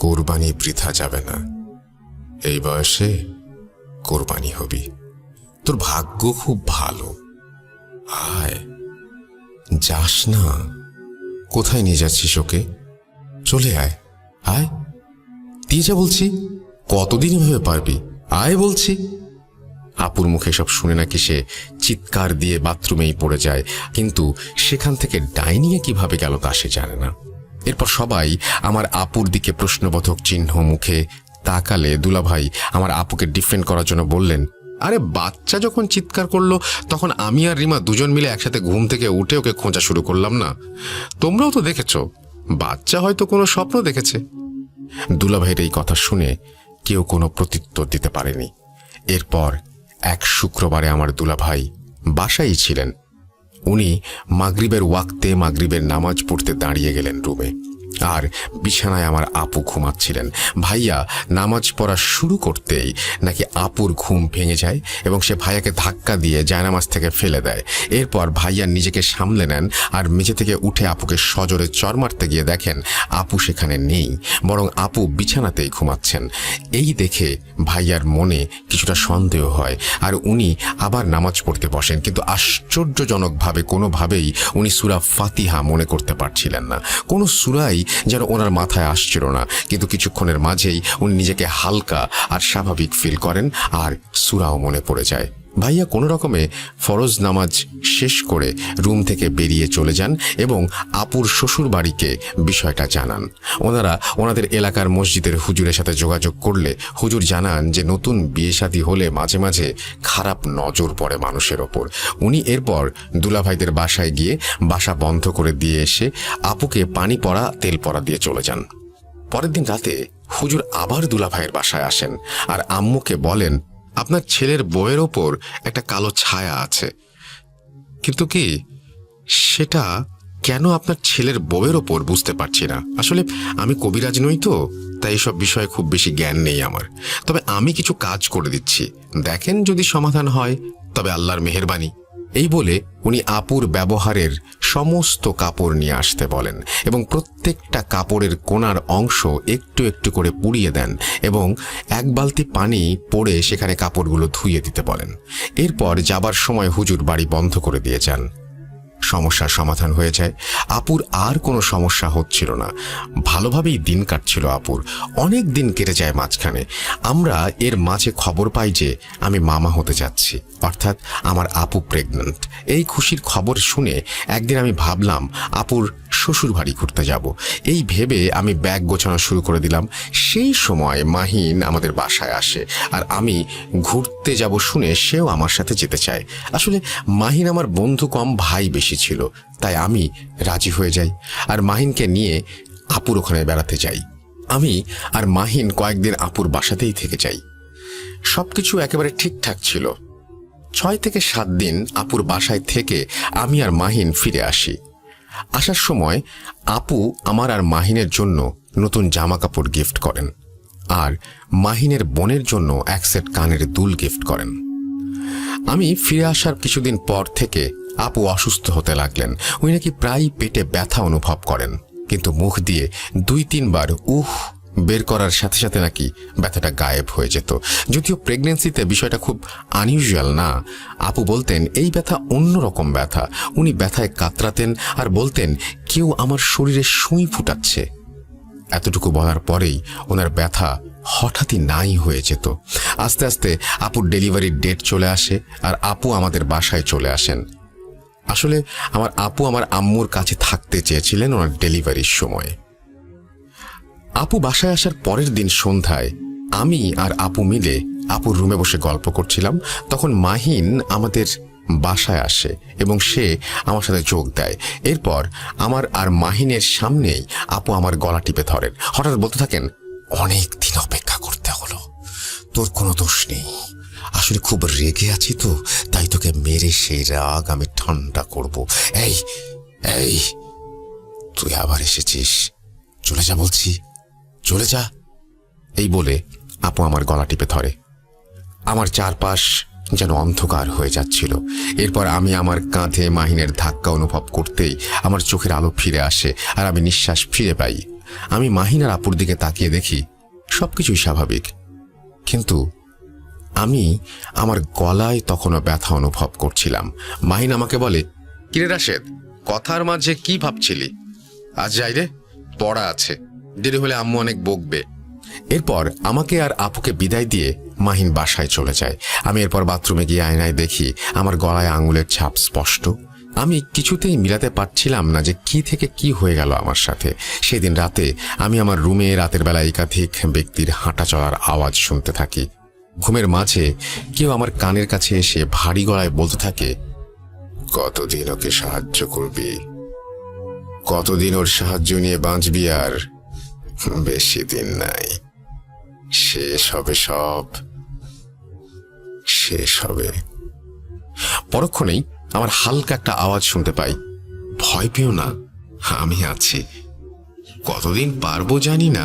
কোরবানি বৃথা যাবে না, এই বয়সে কোরবানি হবি, তোর ভাগ্য খুব ভালো, আয় যাস না, কোথায় নিয়ে যাচ্ছিস ওকে, চলে আয়, আয় দিয়ে যা বলছি, কতদিন এভাবে পারবি, আয় বলছি। আপুর মুখে সব শুনে নাকি সে চিৎকার দিয়ে বাথরুমেই পড়ে যায়, কিন্তু সেখান থেকে ডাইনিংয়ে কিভাবে গেল তা সে জানে না। এরপর সবাই আমার আপুর দিকে প্রশ্নবোধক চিহ্ন মুখে তাকালে দুলাভাই আমার আপুকে ডিফেন্ড করার জন্য বললেন, আরে বাচ্চা যখন চিৎকার করলো তখন আমি আর রিমা দুজন মিলে একসাথে ঘুম থেকে উঠে ওকে খোঁজা শুরু করলাম না, তোমরাও তো দেখেছ, বাচ্চা হয়তো কোনো স্বপ্ন দেখেছে। দুলাভাইয়ের এই কথা শুনে কেউ কোনো প্রত্যুত্তর দিতে পারেনি। এরপর এক শুক্রবারে আমার দুলাভাই বাসায় ছিলেন। উনি মাগরিবের ওয়াক্তে মাগরিবের নামাজ পড়তে দাঁড়িয়ে গেলেন রুমে, আর বিছানায় আমার আপু ঘুমাচ্ছিলেন। ভাইয়া নামাজ পড়া শুরু করতেই নাকি আপুর ঘুম ভেঙে যায় এবং সে ভাইয়াকে ধাক্কা দিয়ে জায়নামাজ থেকে ফেলে দেয়। এরপর ভাইয়া নিজেকে সামলে নেন আর মেঝে থেকে উঠে আপুকে সজোরে চর মারতে গিয়ে দেখেন আপু সেখানে নেই, বরং আপু বিছানাতেই ঘুমাচ্ছেন। এই দেখে ভাইয়ার মনে কিছুটা সন্দেহ হয় আর উনি আবার নামাজ পড়তে বসেন, কিন্তু আশ্চর্যজনকভাবে কোনোভাবেই উনি সূরা ফাতিহা মনে করতে পারছিলেন না। কোনো সূরাই যেন ওনার মাথায় আসছিল না, কিন্তু কিছুক্ষণের মাঝেই উনি নিজেকে হালকা আর স্বাভাবিক ফিল করেন আর সূরাও মনে পড়ে যায়। ভাইয়া কোনো রকমে ফরজ নামাজ শেষ করে রুম থেকে বেরিয়ে চলে যান এবং আপুর শ্বশুর বাড়িকে বিষয়টা জানান। ওনারা ওনাদের এলাকার মসজিদের হুজুরের সাথে যোগাযোগ করলে হুজুর জানান যে নতুন বিয়ে শাদী হলে মাঝে মাঝে খারাপ নজর পড়ে মানুষের ওপর। উনি এরপর দুলাভাইদের বাসায় গিয়ে বাসা বন্ধ করে দিয়ে এসে আপুকে পানি পড়া তেল পড়া দিয়ে চলে যান। পরের দিন রাতে হুজুর আবার দুলাভাইয়ের বাসায় আসেন আর আম্মুকে বলেন, আপনার ছেলের বউয়ের ওপর একটা কালো ছায়া আছে, কিন্তু কি সেটা কেন আপনার ছেলের বউয়ের ওপর বুঝতে পারছি না। আসলে আমি কবিরাজ নই তো, তাই এসব বিষয়ে খুব বেশি জ্ঞান নেই আমার, তবে আমি কিছু কাজ করে দিচ্ছি, দেখেন যদি সমাধান হয় তবে আল্লাহর মেহেরবানি। এই বলে উনি আপুর ব্যবহারের সমস্ত কাপড় নিয়ে আসতে বলেন এবং প্রত্যেকটা কাপড়ের কোণার অংশ একটু একটু করে পুড়িয়ে দেন এবং এক বালতি পানি পড়ে সেখানে কাপড়গুলো ধুইয়ে দিতে বলেন। এরপর যাবার সময় হুজুর বাড়ি বন্ধ করে দিয়ে যান। সমস্যার সমাধান হয়ে যায়। আপুর আর কোনো সমস্যা হচ্ছিল না, ভালোভাবেই দিন কাটছিল আপুর। অনেক দিন কেটে যায় মাঝখানে। আমরা এর মাঝে খবর পাই যে আমি মামা হতে যাচ্ছি, অর্থাৎ আমার আপু প্রেগন্যান্ট। এই খুশির খবর শুনে একদিন আমি ভাবলাম আপুর শ্বশুর বাড়ি ঘুরতে যাব। এই ভেবে আমি ব্যাগ গোছানো শুরু করে দিলাম। সেই সময় মাহিন আমাদের বাসায় আসে, আর আমি ঘুরতে যাব শুনে সেও আমার সাথে যেতে চায়। আসলে মাহিন আমার বন্ধু কম, ভাই বেশি ছিল, তাই আমি রাজি হয়ে যাই আর মাহিনকে নিয়ে আপুর ওখানে বেড়াতে যাই। আমি আর মাহিন কয়েকদিন আপুর বাসাতেই থেকে যাই। সবকিছু একেবারে ঠিকঠাক ছিল। 6 থেকে 7 দিন আপুর বাসায় থেকে আমি আর মাহিন ফিরে আসি। আসার সময় আপু আমার আর মাহিনের জন্য নতুন জামা কাপড় গিফট করেন, আর মাহিনের বোনের জন্য এক সেট কানের দুল গিফট করেন। আমি ফিরে আসার কিছুদিন পর থেকে আপু অসুস্থ হতে লাগলেন। উনি নাকি প্রায় পেটে ব্যথা অনুভব করেন, কিন্তু মুখ দিয়ে 2-3 বার বের করার সাথে সাথে নাকি ব্যথাটা গায়েব হয়ে যেত। যদিও প্রেগন্যান্সিতে বিষয়টা খুব আনইউজুয়াল না। আপু বলতেন এই ব্যথা অন্যরকম ব্যথা। উনি ব্যথায় কাতরাতেন আর বলতেন কেউ আমার শরীরে সুই ফুটাচ্ছে। এতটুকু বলার পরেই ওনার ব্যথা হঠাৎই নাই হয়ে যেত। আস্তে আস্তে আপুর ডেলিভারির ডেট চলে আসে, আর আপু আমাদের বাসায় চলে আসেন। আসলে আমার আপু আমার আম্মুর কাছে থাকতে চেয়েছিলেন ওনার ডেলিভারির সময়। আপু বাসায় আসার পরের দিন সন্ধ্যায় আমি আর আপু মিলে আপুর রুমে বসে গল্প করছিলাম। তখন মাহিন আমাদের বাসায় আসে এবং সে আমার সাথে যোগ দেয়। এরপর আমার আর মাহিনের সামনেই আপু আমার গলা টিপে ধরেন। হঠাৎ বলতে থাকেন, অনেক দিন অপেক্ষা করতে হলো, তোর কোনো দোষ নেই। আসলে খুব রেগে আছি তো, তাই তোকে মেরে সেই রাগ আমি ঠান্ডা করব। এই এই তুই আবার এসেছিস, চলে যা বলছি, চলে যা। এই বলে আপু আমার গলা টিপে ধরে। আমার চারপাশ যেন অন্ধকার হয়ে যাচ্ছিল। এরপর আমি আমার কাঁধে মাহিনের ধাক্কা অনুভব করতেই আমার চোখের আলো ফিরে আসে আর আমি নিঃশ্বাস ফিরে পাই। আমি মাহিন আর আপুর দিকে তাকিয়ে দেখি সবকিছুই স্বাভাবিক, কিন্তু আমি আমার গলায় তখনও ব্যথা অনুভব করছিলাম। মাহিন আমাকে বলে, কিরে রাশেদ, কথার মাঝে কি ভাবছিলি? আজ যাই রে, পড়া আছে, দেরি হলে আম্মু অনেক বকবে। এরপর আমাকে আর আপুকে বিদায় দিয়ে মাহিন বাসায় চলে যায়। আমি এরপর বাথরুমে গিয়ে আয়নায় দেখি আমার গলায় আঙুলের ছাপ স্পষ্ট। আমি কিছুতেই মিলাতে পারছিলাম না যে কি থেকে কি হয়ে গেল আমার সাথে। সেদিন রাতে আমি আমার রুমে রাতের বেলা একাধিক ব্যক্তির হাঁটা চলার আওয়াজ শুনতে থাকি। ঘুমের মাঝে কেউ আমার কানের কাছে এসে ভারী গলায় বলতে থাকে, কতদিন ওকে সাহায্য করবি, কতদিন ওর সাহায্য নিয়ে বাঁচবি, আর বেশি দিন নাই, শেষ হবে, সব শেষ হবে। পরক্ষণেই আমার হালকা একটা আওয়াজ শুনতে পাই, ভয় পেও না, আমি আছি। কতদিন পারবো জানি না,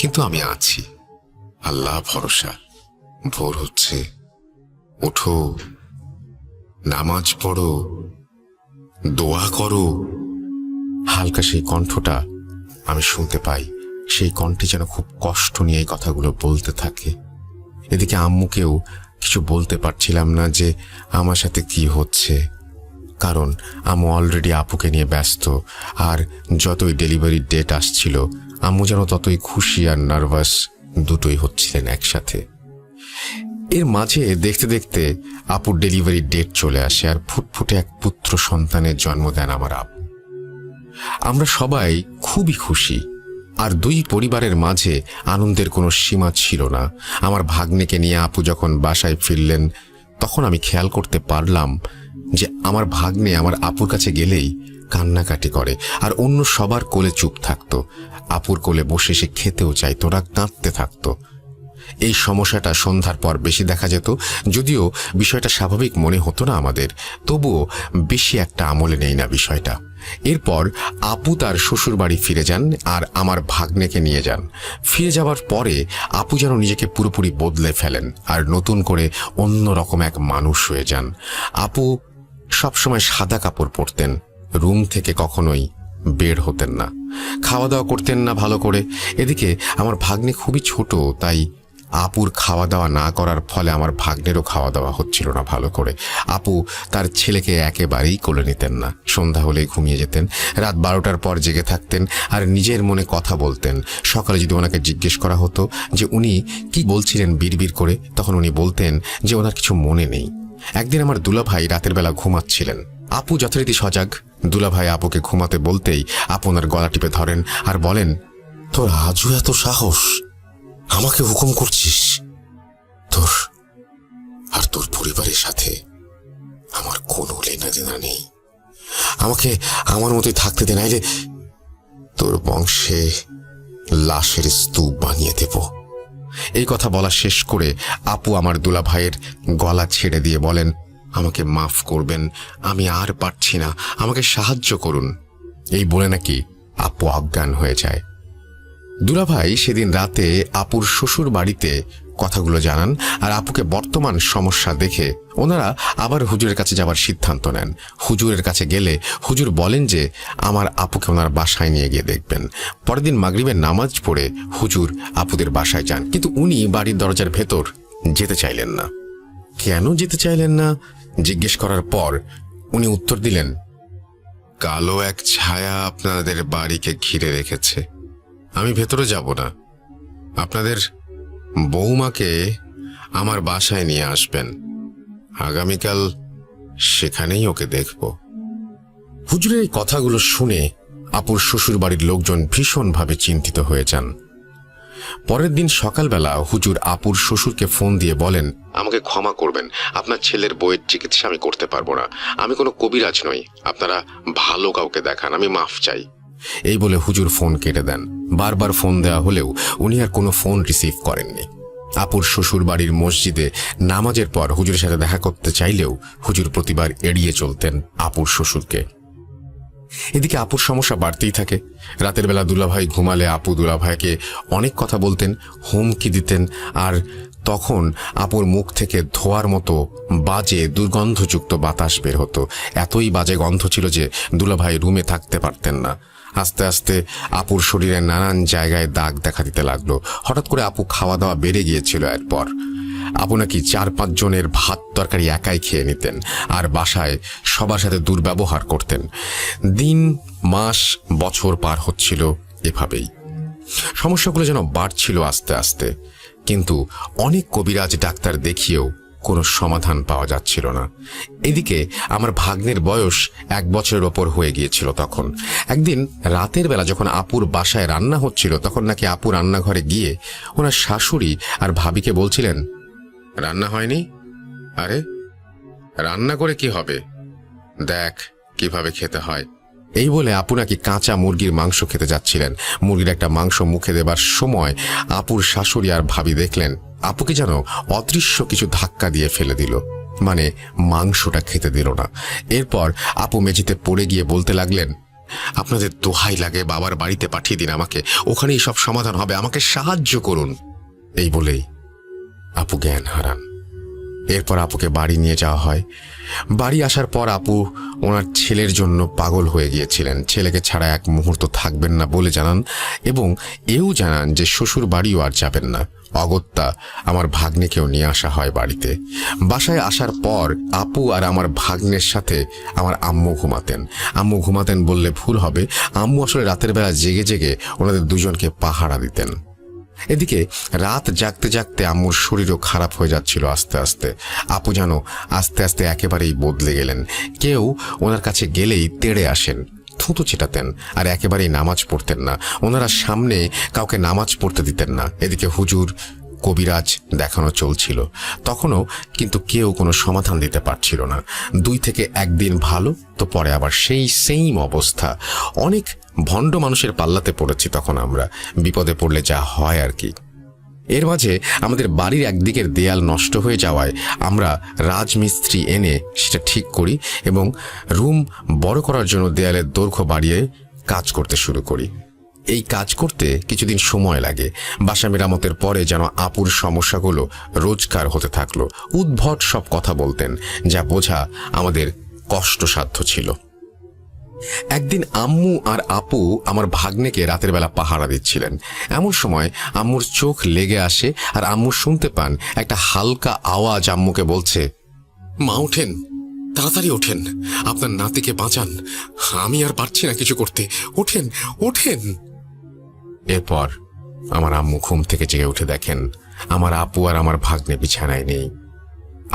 কিন্তু আমি আছি, আল্লাহ ভরসা। ভোর হচ্ছে, ওঠো, নামাজ পড়ো, দোয়া করো। হালকা সেই কণ্ঠটা আমি শুনতে পাই। সেই কণ্ঠে যেন খুব কষ্ট নিয়ে এই কথাগুলো বলতে থাকে। এদিকে আম্মুকেও কিছু বলতে পারছিলাম না যে আমার সাথে কি হচ্ছে, কারণ আম্মু অলরেডি আপুকে নিয়ে ব্যস্ত। আর যতই ডেলিভারির ডেট আসছিল, আম্মু যেন ততই খুশি আর নার্ভাস, দুটোই হচ্ছিলেন একসাথে। এর মাঝে দেখতে দেখতে আপুর ডেলিভারির ডেট চলে আসে, আর ফুটফুটে এক পুত্র সন্তানের জন্ম দেন আমার আপু। আমরা সবাই খুবই খুশি, আর দুই পরিবারের মাঝে আনন্দের কোনো সীমা ছিল না। আমার ভাগ্নেকে নিয়ে আপু যখন বাসায় ফিরলেন, তখন আমি খেয়াল করতে পারলাম যে আমার ভাগ্নে আমার আপুর কাছে গেলেই কান্নাকাটি করে, আর অন্য সবার কোলে চুপ থাকতো। আপুর কোলে বসে সে খেতেও চাইতো না, কাঁদতে থাকতো। এই সমস্যাটা সন্ধ্যার পর বেশি দেখা যেত। যদিও বিষয়টা স্বাভাবিক মনে হতো না আমাদের, তবুও বেশি একটা আমলে নেই না বিষয়টা। এরপর আপু তার শ্বশুর বাড়ি ফিরে যান আর আমার ভাগ্নেকে নিয়ে যান। ফিরে যাওয়ার পরে আপু যেন নিজেকে পুরোপুরি বদলে ফেলেন আর নতুন করে অন্য রকম এক মানুষ হয়ে যান। আপু সবসময় সাদা কাপড় পরতেন, রুম থেকে কখনোই বের হতেন না, খাওয়া দাওয়া করতেন না ভালো করে। এদিকে আমার ভাগ্নে খুবই ছোট, তাই আপুর খাওয়া দাওয়া না করার ফলে আমার ভাগ্নেরও খাওয়া দাওয়া হচ্ছিল না ভালো করে। আপু তার ছেলেকে একেবারেই কোলে নিতেন না। সন্ধ্যা হলেই ঘুমিয়ে যেতেন, রাত 12টার পর জেগে থাকতেন আর নিজের মনে কথা বলতেন। সকালে যদি ওনাকে জিজ্ঞেস করা হতো যে উনি কি বলছিলেন বিড়বিড় করে, তখন উনি বলতেন যে ওনার কিছু মনে নেই। একদিন আমার দুলাভাই রাতের বেলা ঘুমাচ্ছিলেন। আপু যথারীতি সজাগ। দুলাভাই আপুকে ঘুমাতে বলতেই আপু ওনার গলা টিপে ধরেন আর বলেন, তোর আজও এত সাহস, আমাকে হুকুম করছিস? তোর আর তোর পরিবারের সাথে আমার কোনো লেনাদেনা নেই। আমাকে আমার মতোই থাকতে দে, নাইলে তোর বংশে লাশের স্তূপ বানিয়ে দেব। এই কথা বলা শেষ করে আপু আমার দুলাভাইয়ের গলা ছেড়ে দিয়ে বলেন, আমাকে মাফ করবেন, আমি আর পারছি না, আমাকে সাহায্য করুন। এই বলে নাকি আপু অজ্ঞান হয়ে যায়। দুলাভাই সেদিন রাতে আপুর শ্বশুর বাড়িতে কথাগুলো জানান আর আপুকে বর্তমান সমস্যা দেখে ওনারা আবার হুজুরের কাছে যাওয়ার সিদ্ধান্ত নেন। হুজুরের কাছে গেলে হুজুর বলেন যে আমার আপুকে ওনার বাসায় নিয়ে গিয়ে দেখবেন। পরের দিন মাগরিবের নামাজ পড়ে হুজুর আপুদের বাসায় যান, কিন্তু উনি বাড়ির দরজার ভেতর যেতে চাইলেন না। কেন যেতে চাইলেন না জিজ্ঞেস করার পর উনি উত্তর দিলেন, কালো এক ছায়া আপনাদের বাড়িকে ঘিরে রেখেছে, আমি ভেতরে যাব না। আপনাদের বৌমাকে আমার বাসায় নিয়ে আসবেন, আগামীকাল সেখানেই ওকে দেখব। হুজুরের এই কথাগুলো শুনে আপুর শ্বশুর বাড়ির লোকজন ভীষণভাবে চিন্তিত হয়ে যান। পরের দিন সকালবেলা হুজুর আপুর শ্বশুরকে ফোন দিয়ে বলেন, আমাকে ক্ষমা করবেন, আপনার ছেলের বইয়ের চিকিৎসা আমি করতে পারবো না, আমি কোনো কবিরাজ নই, আপনারা ভালো কাউকে দেখান, আমি মাফ চাই। এই বলে হুজুর ফোন কেটে দেন। বারবার ফোন দেওয়া হলেও উনি আর কোনো ফোন রিসিভ করেননি। আপুর শ্বশুর বাড়ির মসজিদে নামাজের পর হুজুরের সাথে দেখা করতে চাইলেও হুজুর প্রতিবার এড়িয়ে চলতেন আপুর শ্বশুরকে। এদিকে আপুর সমস্যা বাড়তেই থাকে। রাতের বেলা দুলাভাই ঘুমালে আপু দুলাভাইকে অনেক কথা বলতেন, হুমকি দিতেন, আর তখন আপুর মুখ থেকে ধোয়ার মতো বাজে দুর্গন্ধযুক্ত বাতাস বের হতো। এতই বাজে গন্ধ ছিল যে দুলাভাই রুমে থাকতে পারতেন না। আস্তে আস্তে আপুর শরীরে নানান জায়গায় দাগ দেখা দিতে লাগলো। হঠাৎ করে আপু খাওয়া দাওয়া বেড়ে গিয়েছিল। এরপর আপু নাকি 4-5 জনের ভাত তরকারি একাই খেয়ে নিতেন আর বাসায় সবার সাথে দুর্ব্যবহার করতেন। দিন, মাস, বছর পার হচ্ছিল এভাবেই। সমস্যাগুলো যেন বাড়ছিল আস্তে আস্তে, কিন্তু অনেক কবিরাজ ডাক্তার দেখিয়েও কোনো সমাধান পাওয়া যাচ্ছিল না। এদিকে আমার ভাগ্নের বয়স 1 বছরের ওপর হয়ে গিয়েছিল তখন। একদিন রাতের বেলা যখন আপুর বাসায় রান্না হচ্ছিল, তখন নাকি আপু রান্নাঘরে গিয়ে ওনার শাশুড়ি আর ভাবিকে বলছিলেন, রান্না হয়নি? আরে রান্না করে কি হবে, দেখ কিভাবে খেতে হয়। এই বলে আপু নাকি কাঁচা মুরগির মাংস খেতে যাচ্ছিলেন। মুরগির একটা মাংস মুখে দেবার সময় আপুর শাশুড়ি আর ভাবি দেখলেন আপুকে যেন অদৃশ্য কিছু ধাক্কা দিয়ে ফেলে দিল, মানে মাংসটা খেতে দিল না। এরপর আপু মেঝেতে পড়ে গিয়ে বলতে লাগলেন, আপনাদের দোহাই লাগে, বাবার বাড়িতে পাঠিয়ে দিন আমাকে, ওখানেই সব সমাধান হবে, আমাকে সাহায্য করুন। এই বলেই আপু জ্ঞান হারান। এরপর আপুকে বাড়ি নিয়ে যাওয়া হয়। বাড়ি আসার পর আপু ওনার ছেলের জন্য পাগল হয়ে গিয়েছিলেন। ছেলেকে ছাড়া এক মুহূর্ত থাকবেন না বলে জানান, এবং এও জানান যে শ্বশুর বাড়িও আর যাবেন না। অগত্যা আমার ভাগ্নেকেও নিয়ে আসা হয় বাড়িতে। বাসায় আসার পর আপু আর আমার ভাগ্নের সাথে আমার আম্মু ঘুমাতেন। আম্মু ঘুমাতেন বললে ভুল হবে, আম্মু আসলে রাতের বেলা জেগে জেগে ওনাদের দুজনকে পাহারা দিতেন। এদিকে রাত জাগতে জাগতে আম্মুর শরীরও খারাপ হয়ে যাচ্ছিল আস্তে আস্তে। আপু যেন আস্তে আস্তে একেবারেই বদলে গেলেন। কেউ ওনার কাছে গেলেই তেড়ে আসেন, থুতু ছেটাতেন, আর একেবারেই নামাজ পড়তেন না। ওনারা সামনে কাউকে নামাজ পড়তে দিতেন না। এদিকে হুজুর, কবিরাজ দেখানো চলছিল, তখনও কিন্তু কেউ কোনো সমাধান দিতে পারছিল না। 2 থেকে 1 দিন ভালো, তো পরে আবার সেই সেম অবস্থা। অনেক ভণ্ড মানুষের পাল্লাতে পড়েছি তখন আমরা, বিপদে পড়লে যা হয় আর কি। এর মাঝে আমাদের বাড়ির একদিকের দেয়াল নষ্ট হয়ে যাওয়ায় আমরা রাজমিস্ত্রি এনে সেটা ঠিক করি এবং রুম বড় করার জন্য দেয়ালের দৈর্ঘ্য বাড়িয়ে কাজ করতে শুরু করি। এই কাজ করতে কিছুদিন সময় লাগে। বাসা মেরামতের পরে যেন আপুর সমস্যাগুলো রোজকার হতে থাকলো। উদ্ভট সব কথা বলতেন, যা বোঝা আমাদের কষ্টসাধ্য ছিল। একদিন আম্মু আর আপু আমার ভাগ্নেকে রাতের বেলা পাহারা দিচ্ছিলেন। এমন সময় আম্মুর চোখ লেগে আসে আর আম্মু শুনতে পান একটা হালকা আওয়াজ আম্মুকে বলছে, মা ওঠেন, তাড়াতাড়ি ওঠেন, আপনার নাতিকে বাঁচান, আমি আর পারছি না কিছু করতে, ওঠেন ওঠেন। এরপর আমার আম্মু ঘুম থেকে জেগে উঠে দেখেন আমার আপু আর আমার ভাগ্নে বিছানায় নেই।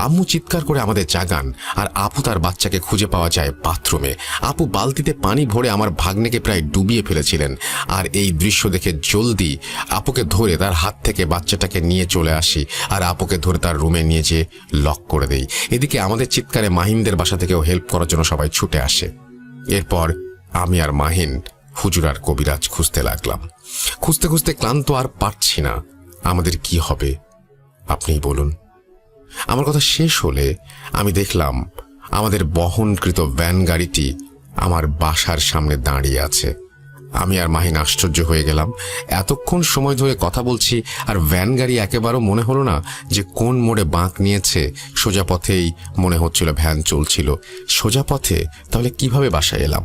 আম্মু চিৎকার করে আমাদের জাগান আর আপু তার বাচ্চাকে খুঁজে পাওয়া যায় বাথরুমে। আপু বালতিতে পানি ভরে আমার ভাগ্নেকে প্রায় ডুবিয়ে ফেলেছিলেন। আর এই দৃশ্য দেখে জলদি আপুকে ধরে তার হাত থেকে বাচ্চাটাকে নিয়ে চলে আসি আর আপুকে ধরে তার রুমে নিয়ে যেয়ে লক করে দেই। এদিকে আমাদের চিৎকারে মাহিনদের বাসা থেকেও হেল্প করার জন্য সবাই ছুটে আসে। এরপর আমি আর মাহিন হুজুর আর কবিরাজ খুঁজতে লাগলাম। খুঁজতে খুঁজতে ক্লান্ত আর পারছি না। আমাদের কি হবে আপনিই বলুন। আমার কথা শেষ হলে আমি দেখলাম আমাদের বহনকৃত ভ্যান গাড়িটি আমার বাসার সামনে দাঁড়িয়ে আছে। আমি আর মাহিন আশ্চর্য হয়ে গেলাম। এতক্ষণ সময় ধরে কথা বলছি আর ভ্যান গাড়ি একেবারেও মনে হলো না যে কোন মোড়ে বাঁক নিয়েছে। সোজা পথেই মনে হচ্ছিল ভ্যান চলছিল। সোজা পথে তাহলে কিভাবে বাসায় এলাম?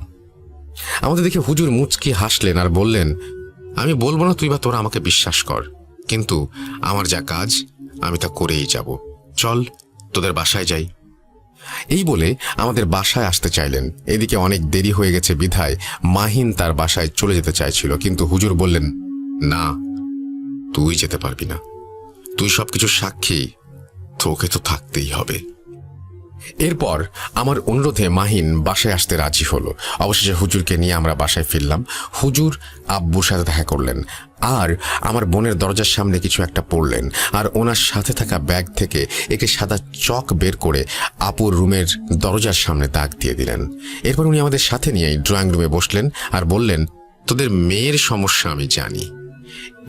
আমাদের দেখে হুজুর মুচকি হাসলেন আর বললেন, আমি বলবো না তুই বা তোরা আমাকে বিশ্বাস কর, কিন্তু আমার যা কাজ আমি তা করেই যাব। চল তোদের বাসায় যাই। এই বলে আমাদের বাসায় আসতে চাইলেন। এদিকে অনেক দেরি হয়ে গেছে বিধায় মাহিন তার বাসায় চলে যেতে চাইছিল, কিন্তু হুজুর বললেন, না, তুই যেতে পারবি না, তুই সবকিছু সাক্ষী, তোকে তো থাকতেই হবে। এরপর আমার অনুরোধে মাহিন বাসায় আসতে রাজি হলো। অবশেষে হুজুরকে নিয়ে আমরা বাসায় ফিরলাম। হুজুর আব্বুর সাথে দেখা করলেন আর আমার বোনের দরজার সামনে কিছু একটা পড়লেন আর ওনার সাথে থাকা ব্যাগ থেকে একটি সাদা চক বের করে আপুর রুমের দরজার সামনে দাগ দিয়ে দিলেন। এরপর উনি আমাদের সাথে নিয়ে ড্রয়িং রুমে বসলেন আর বললেন, তোদের মেয়ের সমস্যা আমি জানি,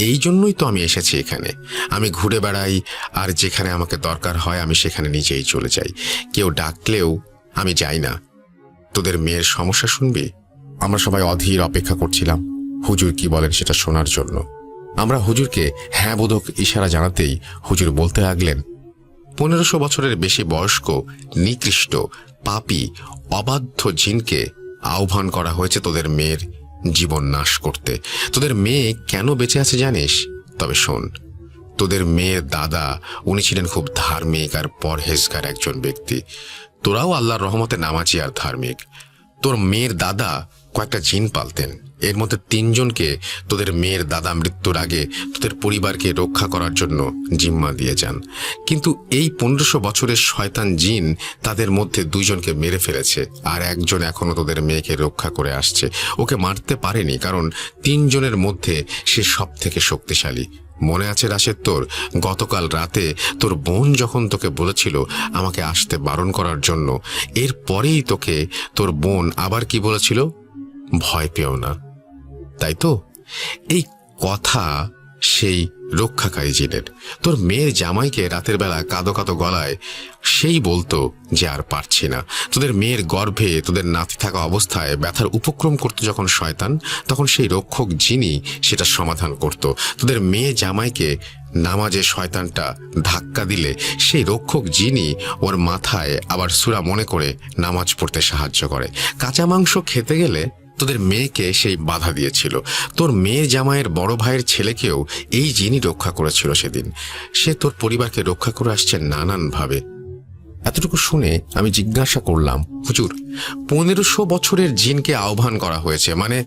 এই জন্যই তো আমি এসেছি এখানে। আমি ঘুরে বেড়াই আর যেখানে আমাকে দরকার হয় আমি সেখানে নিজেই চলে যাই। কেউ ডাকলেও আমি যাই না। তোদের মেয়ের সমস্যা শুনবি? আমরা সবাই অধীর অপেক্ষা করছিলাম হুজুর কি বলেন সেটা শোনার জন্য। আমরা হুজুরকে হ্যাঁ বোধক ইশারা জানাতেই হুজুর বলতে লাগলেন, 1500 বছরের বেশি বয়স্ক, নিকৃষ্ট, পাপী, অবাধ্য জিনকে আহ্বান করা হয়েছে তোদের মেয়ের জীবন নাশ করতে। তোদের মেয়ে কেন বেঁচে আছে জানিস? তবে শোন, তোদের মেয়ের দাদা উনি ছিলেন খুব ধার্মিক আর পরহেজগার একজন ব্যক্তি। তোরাও আল্লাহর রহমতে নামাজি আর ধার্মিক। তোর মেয়ের দাদা কয়েকটা জিন পালতেন, এর মধ্যে 3 জনকে তোদের মেয়ের দাদা মৃত্যুর আগে তোদের পরিবারকে রক্ষা করার জন্য জিম্মা দিয়ে যান। কিন্তু এই 1500 বছরের শয়তান জিন তাদের মধ্যে 2 জনকে মেরে ফেলেছে আর 1 জন এখনো তোদের মেয়েকে রক্ষা করে আসছে। ওকে মারতে পারেনি কারণ 3 জনের মধ্যে সে সব থেকে শক্তিশালী। মনে আছে রাশেদ তোর, গতকাল রাতে তোর বোন যখন তোকে বলেছিল আমাকে আসতে বারণ করার জন্য, এরপরেই তোকে তোর বোন আবার কি বলেছিল? ভয় পেও না, তাই তো? এই কথা সেই রক্ষাকারী জিনের। তোর মেয়ের জামাইকে রাতের বেলা কাঁদো কাঁদো গলায় সেই বলতো যে আর পারছি না। তোদের মেয়ের গর্ভে তোদের নাতি থাকা অবস্থায় ব্যথার উপক্রম করতো যখন শয়তান, তখন সেই রক্ষক জিনই সেটা সমাধান করত। তোদের মেয়ে জামাইকে নামাজে শয়তানটা ধাক্কা দিলে সেই রক্ষক জিনই ওর মাথায় আবার সূরা মনে করে নামাজ পড়তে সাহায্য করে। কাঁচা মাংস খেতে গেলে তোদের মেয়েকে সেই বাধা দিয়েছিল। তোর মেয়ে জামাইয়ের বড় ভাইয়ের ছেলেকেও এই জিনই রক্ষা করেছিল সেদিন। সে তোর পরিবারকে রক্ষা করে আসছে নানানভাবে। এতটুকু শুনে আমি জিজ্ঞাসা করলাম, হুজুর 1500 বছরের জিনকে আহ্বান করা হয়েছে মানে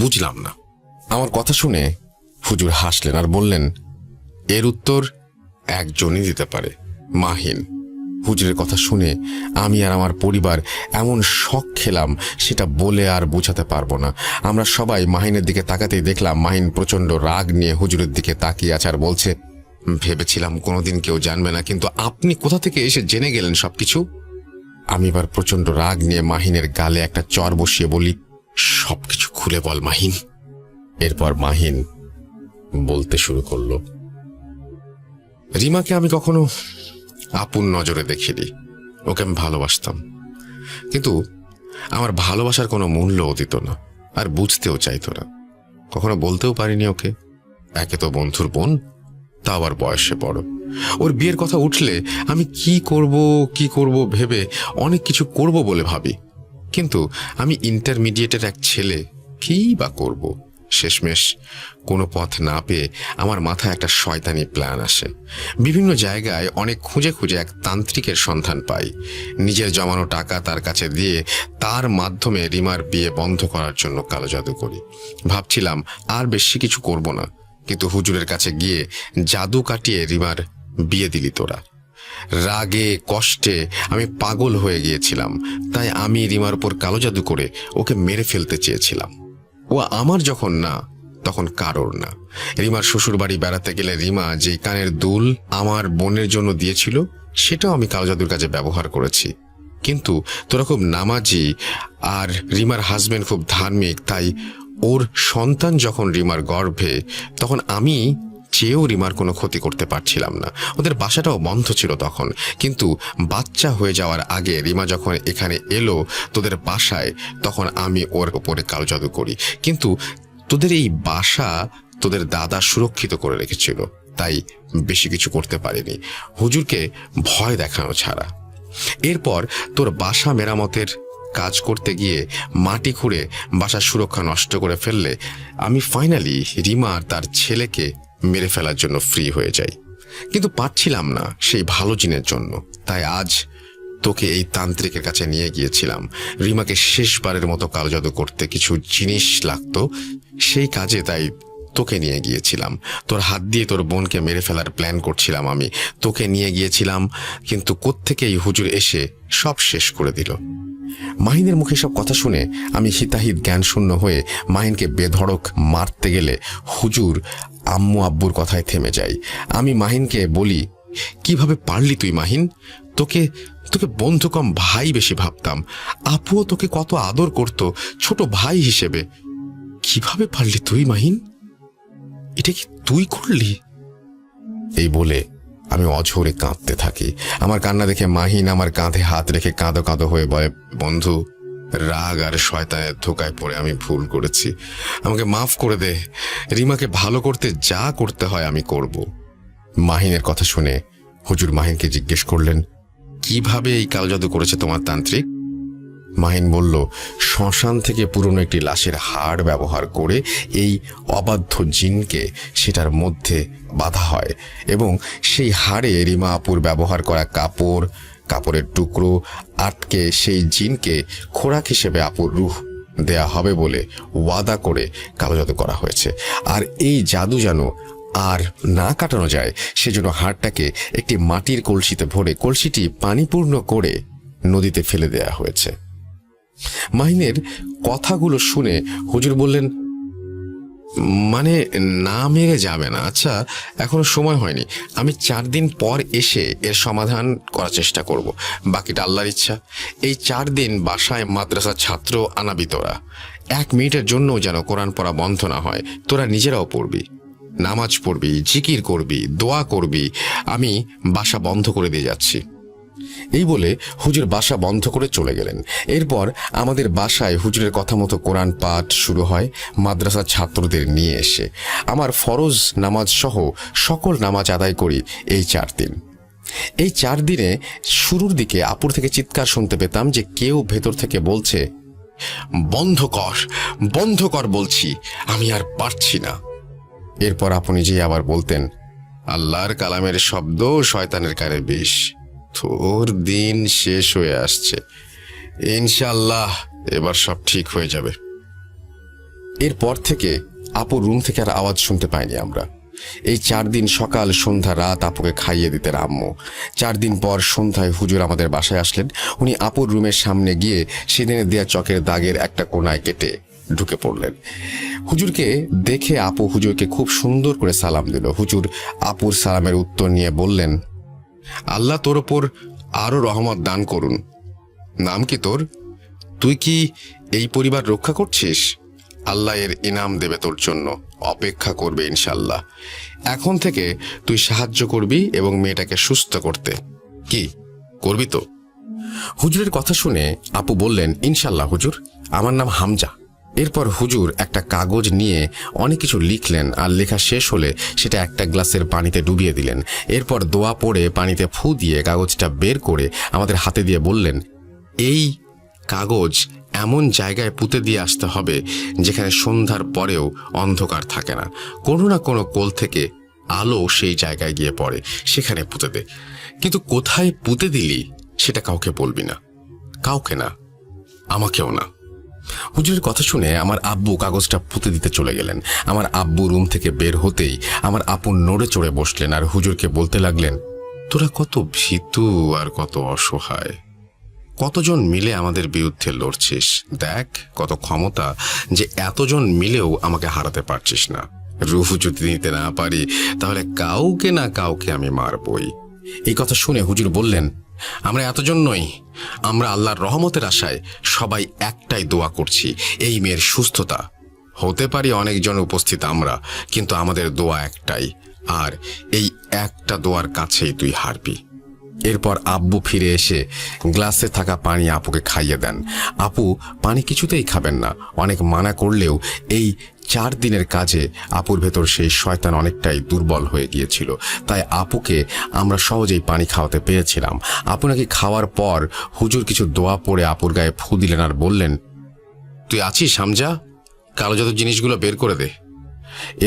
বুঝলাম না। আমার কথা শুনে হুজুর হাসলেন আর বললেন, এর উত্তর একজনই দিতে পারে, মাহিন। হুজুরের কথা শুনে আমি আর আমার পরিবার এমন শক খেলাম সেটা বলে আর বোঝাতে পারবো না। আমরা সবাই মাহিনের দিকে তাকাতেই দেখলাম মাহিন প্রচন্ড রাগ নিয়ে হুজুরের দিকে তাকিয়ে আছে আর বলছে, ভেবেছিলাম কোনোদিন কেউ জানবে না, কিন্তু আপনি কোথা থেকে এসে জেনে গেলেন সবকিছু? আমি এবার প্রচন্ড রাগ নিয়ে মাহিনের গালে একটা চর বসিয়ে বলি, সবকিছু খুলে বল মাহিন। এরপর মাহিন বলতে শুরু করলো, রিমাকে আমি কখনো আপন নজরে দেখিনি। ওকে আমি ভালোবাসতাম, কিন্তু আমার ভালোবাসার কোনো মূল্যও দিত না আর বুঝতেও চাইতো না। কখনো বলতেও পারিনি ওকে। একে তো বন্ধুর বোন, তা আবার বয়সে বড়। ওর বিয়ের কথা উঠলে আমি কি করব ভেবে অনেক কিছু করব বলে ভাবি। কিন্তু আমি ইন্টারমিডিয়েটের এক ছেলে, কী বা করব। শেষমেশ কোনো পথ না পেয়ে আমার মাথায় একটা শয়তানি প্ল্যান আসে। বিভিন্ন জায়গায় অনেক খুঁজে খুঁজে এক তান্ত্রিকের সন্ধান পাই। নিজের জমানো টাকা তার কাছে দিয়ে তার মাধ্যমে রিমার বিয়ে বন্ধ করার জন্য কালো জাদু করি। ভাবছিলাম আর বেশি কিছু করব না, কিন্তু হুজুরের কাছে গিয়ে জাদু কাটিয়ে রিমার বিয়ে দিলি তোরা। রাগে কষ্টে আমি পাগল হয়ে গিয়েছিলাম, তাই আমি রিমার উপর কালো জাদু করে ওকে মেরে ফেলতে চেয়েছিলাম। ও আমার যখন না, তখন কারোর না। রিমার শ্বশুর বাড়ি বেড়াতে গেলে রিমা যে কানের দুল আমার বোনের জন্য দিয়েছিল, সেটাও আমি কালো জাদুর কাজে ব্যবহার করেছি। কিন্তু তোরা খুব নামাজি আর রিমার হাজবেন্ড খুব ধার্মিক, তাই ওর সন্তান যখন রিমার গর্ভে, তখন আমি চেয়েও রিমার কোনো ক্ষতি করতে পারছিলাম না। ওদের বাসাটাও বন্ধ ছিল তখন, কিন্তু বাচ্চা হয়ে যাওয়ার আগে রিমা যখন এখানে এলো তোদের বাসায়, তখন আমি ওর ওপরে কালো জাদু করি। কিন্তু তোদের এই বাসা তোদের দাদা সুরক্ষিত করে রেখেছিল, তাই বেশি কিছু করতে পারিনি, হুজুরকে ভয় দেখানো ছাড়া। এরপর তোর বাসা মেরামতের কাজ করতে গিয়ে মাটি খুঁড়ে বাসার সুরক্ষা নষ্ট করে ফেললে আমি ফাইনালি রিমা আর তার ছেলেকে মেরে ফেলার জন্য ফ্রি হয়ে যাই। কিন্তু পারছিলাম না সেই ভালো জিনের জন্য, তাই আজ তোকে এই তান্ত্রিকের কাছে নিয়ে গিয়েছিলাম। রিমাকে শেষবারের মতো কালো জাদু করতে কিছু জিনিস লাগতো, সেই কাজে তাই তোকে নিয়ে গিয়েছিলাম। তোর হাত দিয়ে তোর বোনকে মেরে ফেলার প্ল্যান করছিলাম আমি, তোকে নিয়ে গিয়েছিলাম, কিন্তু কোত্থেকেই হুজুর এসে সব শেষ করে দিল। মাহিনের মুখে সব কথা শুনে আমি হিতাহিত জ্ঞান শূন্য হয়ে মাহিনকে বেধড়ক মারতে গেলে হুজুর আম্মু আব্বুর কথায় থেমে যাই। আমি মাহিনকে বলি, কিভাবে পারলি তুই মাহিন? তোকে তোকে বন্ধু কম ভাই বেশি ভাবতাম, আপুও তোকে কত আদর করত ছোট ভাই হিসেবে। কিভাবে পারলি তুই মাহিন? এটা কি তুই করলি? এই বলে আমি অঝরে কাঁদতে থাকি। আমার কান্না দেখে মাহিন আমার কাঁধে হাত রেখে কাঁদো কাঁদো হয়ে বলে, বন্ধু, রাগ আর শয়তানের ধোকায় পড়ে আমি ভুল করেছি, আমাকে মাফ করে দে। রিমাকে ভালো করতে যা করতে হয় আমি করব। মাহিনের কথা শুনে হুজুর মাহিনকে জিজ্ঞেস করলেন, কিভাবে এই কালো জাদু করেছে তোমার তান্ত্রিক? মাহিন বলল, শ্মশান থেকে পুরনো একটি লাশের হাড় ব্যবহার করে এই অবাধ্য জিনকে সেটার মধ্যে বাঁধা হয় এবং সেই হাড়ে রিমা আপুর ব্যবহার করা কাপড়ের টুকরো আটকে সেই জিনকে খোরাক হিসেবে আপুর রূহ দেয়া হবে বলে ওয়াদা করে কালো জাদু করা হয়েছে। আর এই জাদু যেন আর না কাটানো যায়, সেজন্য হাড়টাকে একটি মাটির কলসিতে ভরে কলসিটি পানিপূর্ণ করে নদীতে ফেলে দেয়া হয়েছে। মাহিনের কথাগুলো শুনে হুজুর বললেন, মানে না মেরে যাবে না? আচ্ছা, এখনো সময় হয়নি, আমি 4 দিন পর এসে এর সমাধান করার চেষ্টা করব, বাকিটা আল্লাহর ইচ্ছা। এই 4 দিন বাসায় মাদ্রাসার ছাত্র আনাবি তোরা, 1 মিনিটের জন্য যেন কোরআন পড়া বন্ধ না হয়। তোরা নিজেরাও পড়বি, নামাজ পড়বি, জিকির করবি, দোয়া করবি। আমি বাসা বন্ধ করে দিয়ে যাচ্ছি। এই বলে হুজুর বাসা বন্ধ করে চলে গেলেন। এরপর আমাদের বাসায় হুজুরের কথা মতো কোরআন পাঠ শুরু হয় মাদ্রাসার ছাত্রদের নিয়ে এসে। আমার ফরজ নামাজ সহ সকল নামাজ আদায় করি এই 4 দিন। এই 4 দিনে শুরুর দিকে আপুর থেকে চিৎকার শুনতে পেতাম যে কেউ ভেতর থেকে বলছে, বন্ধ কর বলছি, আমি আর পারছি না। এরপর আপু নিজেই আবার বলতেন, আল্লাহর কালামের শব্দ শয়তানের কানে বিষ। তোর দিন শেষ হয়ে আসছে, ইনশাআল্লাহ এবার সব ঠিক হয়ে যাবে। এরপর থেকে আপুর রুম থেকে আর আওয়াজ শুনতে পাইনি আমরা। এই 4 দিন সকাল সন্ধ্যা রাত আপুকে খাইয়ে দিতেন আম্মু। 4 দিন পর সন্ধ্যায় হুজুর আমাদের বাসায় আসলেন। উনি আপুর রুমের সামনে গিয়ে সেদিনের দেয়া চকের দাগের একটা কোনায় কেটে ঢুকে পড়লেন। হুজুরকে দেখে আপু হুজুরকে খুব সুন্দর করে সালাম দিল। হুজুর আপুর সালামের উত্তর নিয়ে বললেন, আল্লাহ তোর ওপর আরো রহমত দান করুন। নাম কি তোর? তুই কি এই পরিবার রক্ষা করছিস? আল্লাহ এর ইনাম দেবে তোর জন্য, অপেক্ষা করবে ইনশাল্লাহ। এখন থেকে তুই সাহায্য করবি এবং মেয়েটাকে সুস্থ করতে। কি করবি তো? হুজুরের কথা শুনে আপু বললেন, ইনশাল্লাহ হুজুর, আমার নাম হামজা। এরপর হুজুর একটা কাগজ নিয়ে অনেক কিছু লিখলেন, আর লেখা শেষ হলে সেটা একটা গ্লাসের পানিতে ডুবিয়ে দিলেন। এরপর দোয়া পড়ে পানিতে ফু দিয়ে কাগজটা বের করে আমাদের হাতে দিয়ে বললেন, এই কাগজ এমন জায়গায় পুঁতে দিয়ে আসতে হবে যেখানে সন্ধ্যার পরেও অন্ধকার থাকে না, কোনো না কোনো কোল থেকে আলো সেই জায়গায় গিয়ে পড়ে, সেখানে পুঁতে দে। কিন্তু কোথায় পুঁতে দিলি সেটা কাউকে বলবি না, কাউকে না, আমাকেও না। হুজুরের কথা শুনে আমার আব্বু কাগজটা পুঁতে দিতে চলে গেলেন। আমার আব্বু রুম থেকে বের হতেই আমার আপু নড়ে চড়ে বসলেন আর হুজুরকে বলতে লাগলেন, তোরা কত ভীতু আর কত অসহায়, কতজন মিলে আমাদের বিরুদ্ধে লড়ছিস, দেখ কত ক্ষমতা যে এতজন মিলেও আমাকে হারাতে পারছিস না। রুহ যদি নিতে না পারি তাহলে কাউকে না কাউকে আমি মারবই। এই কথা শুনে হুজুর বললেন, আমরা এতজন নই, আমরা আল্লাহর রহমতের আশায় সবাই একটাই দোয়া করছি, এই মেয়ের সুস্থতা। হতে পারি অনেকজন উপস্থিত আমরা, কিন্তু আমাদের দোয়া একটাই, আর এই একটা দোয়ার কাছেই তুই হারবি। এরপর আব্বু ফিরে এসে গ্লাসে থাকা পানি আপুকে খাইয়ে দেন। আপু পানি কিছুতেই খাবেন না, অনেক মানা করলেও এই 4 দিনের কাজে আপুর ভেতর সেই শয়তান অনেকটাই দুর্বল হয়ে গিয়েছিল, তাই আপুকে আমরা সহজেই পানি খাওয়াতে পেরেছিলাম। আপু নাকি খাওয়ার পর হুজুর কিছু দোয়া পড়ে আপুর গায়ে ফু দিলেন আর বললেন, তুই আছিস হামজা, কালো যত জিনিসগুলো বের করে দে।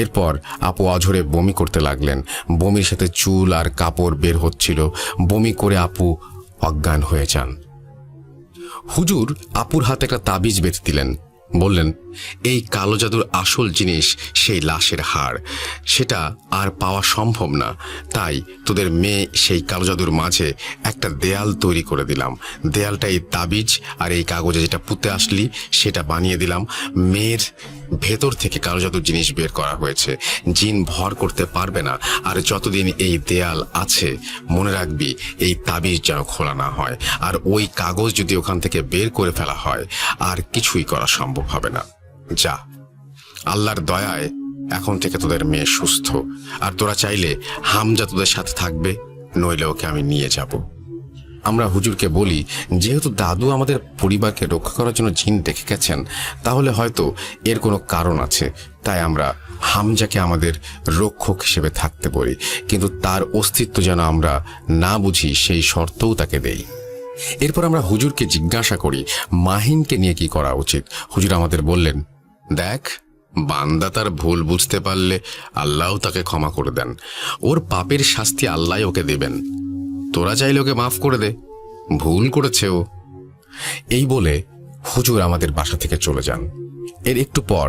এরপর আপু অঝরে বমি করতে লাগলেন, বমির সাথে চুল আর কাপড় বের হচ্ছিল। বমি করে আপু অজ্ঞান হয়ে যান। হুজুর আপুর হাতে একটা তাবিজ বেঁধে দিলেন, বললেন, এই কালো জাদুর আসল জিনিস সেই লাশের হাড়, সেটা আর পাওয়া সম্ভব না, তাই তোদের মেয়ে সেই কালো জাদুর মাঝে একটা দেয়াল তৈরি করে দিলাম। দেয়ালটা এই তাবিজ আর এই কাগজে যেটা পুঁতে আসলি সেটা বানিয়ে দিলাম। মেয়ের ভেতর থেকে কালো জাদুর জিনিস বের করা হয়েছে, জিন ভর করতে পারবে না। আর যতদিন এই দেয়াল আছে মনে রাখবি এই তাবিজ যেন খোলা না হয়, আর ওই কাগজ যদি ওখান থেকে বের করে ফেলা হয় আর কিছুই করা সম্ভব হবে না। যা, আল্লাহর দয়ায় এখন থেকে তোদের মেয়ে সুস্থ, আর তোরা চাইলে হামজা তোদের সাথে থাকবে, নইলে ওকে আমি নিয়ে যাব। আমরা হুজুরকে বলি, যেহেতু দাদু আমাদের পরিবারকে রক্ষা করার জন্য জিন ডেকে গেছেন, তাহলে হয়তো এর কোনো কারণ আছে, তাই আমরা হামজাকে আমাদের রক্ষক হিসেবে থাকতে বলি, কিন্তু তার অস্তিত্ব যেন আমরা না বুঝি সেই শর্তও তাকে দেই। এরপর আমরা হুজুরকে জিজ্ঞাসা করি মাহিনকে নিয়ে কি করা উচিত। হুজুর আমাদের বললেন, দেখ, বান্দা তার ভুল বুঝতে পারলে আল্লাহও তাকে ক্ষমা করে দেন, ওর পাপের শাস্তি আল্লাহ ওকে দেবেন, তোরা চাইলে ওকে মাফ করে দে, ভুল করেছে ও। এই বলে হুজুর আমাদের বাসা থেকে চলে যান। এর একটু পর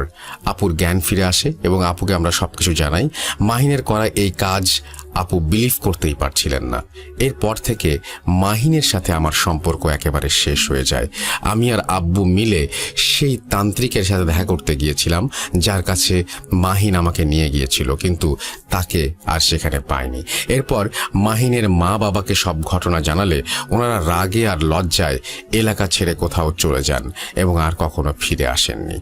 আপুর জ্ঞান ফিরে আসে এবং আপুকে আমরা সবকিছু জানাই। মাহিনের করা এই কাজ আপু বিলিভ করতেই পারছিলেন না। এরপর থেকে মাহিনের সাথে আমার সম্পর্ক একেবারে শেষ হয়ে যায়। আমি আর আব্বু মিলে সেই তান্ত্রিকের সাথে দেখা করতে গিয়েছিলাম, যার কাছে মাহিন আমাকে নিয়ে গিয়েছিল, কিন্তু তাকে আর সেখানে পাইনি। এরপর মাহিনের মা বাবাকে সব ঘটনা জানালে ওনারা রাগে আর লজ্জায় এলাকা ছেড়ে কোথাও চলে যান এবং আর কখনো ফিরে আসেননি।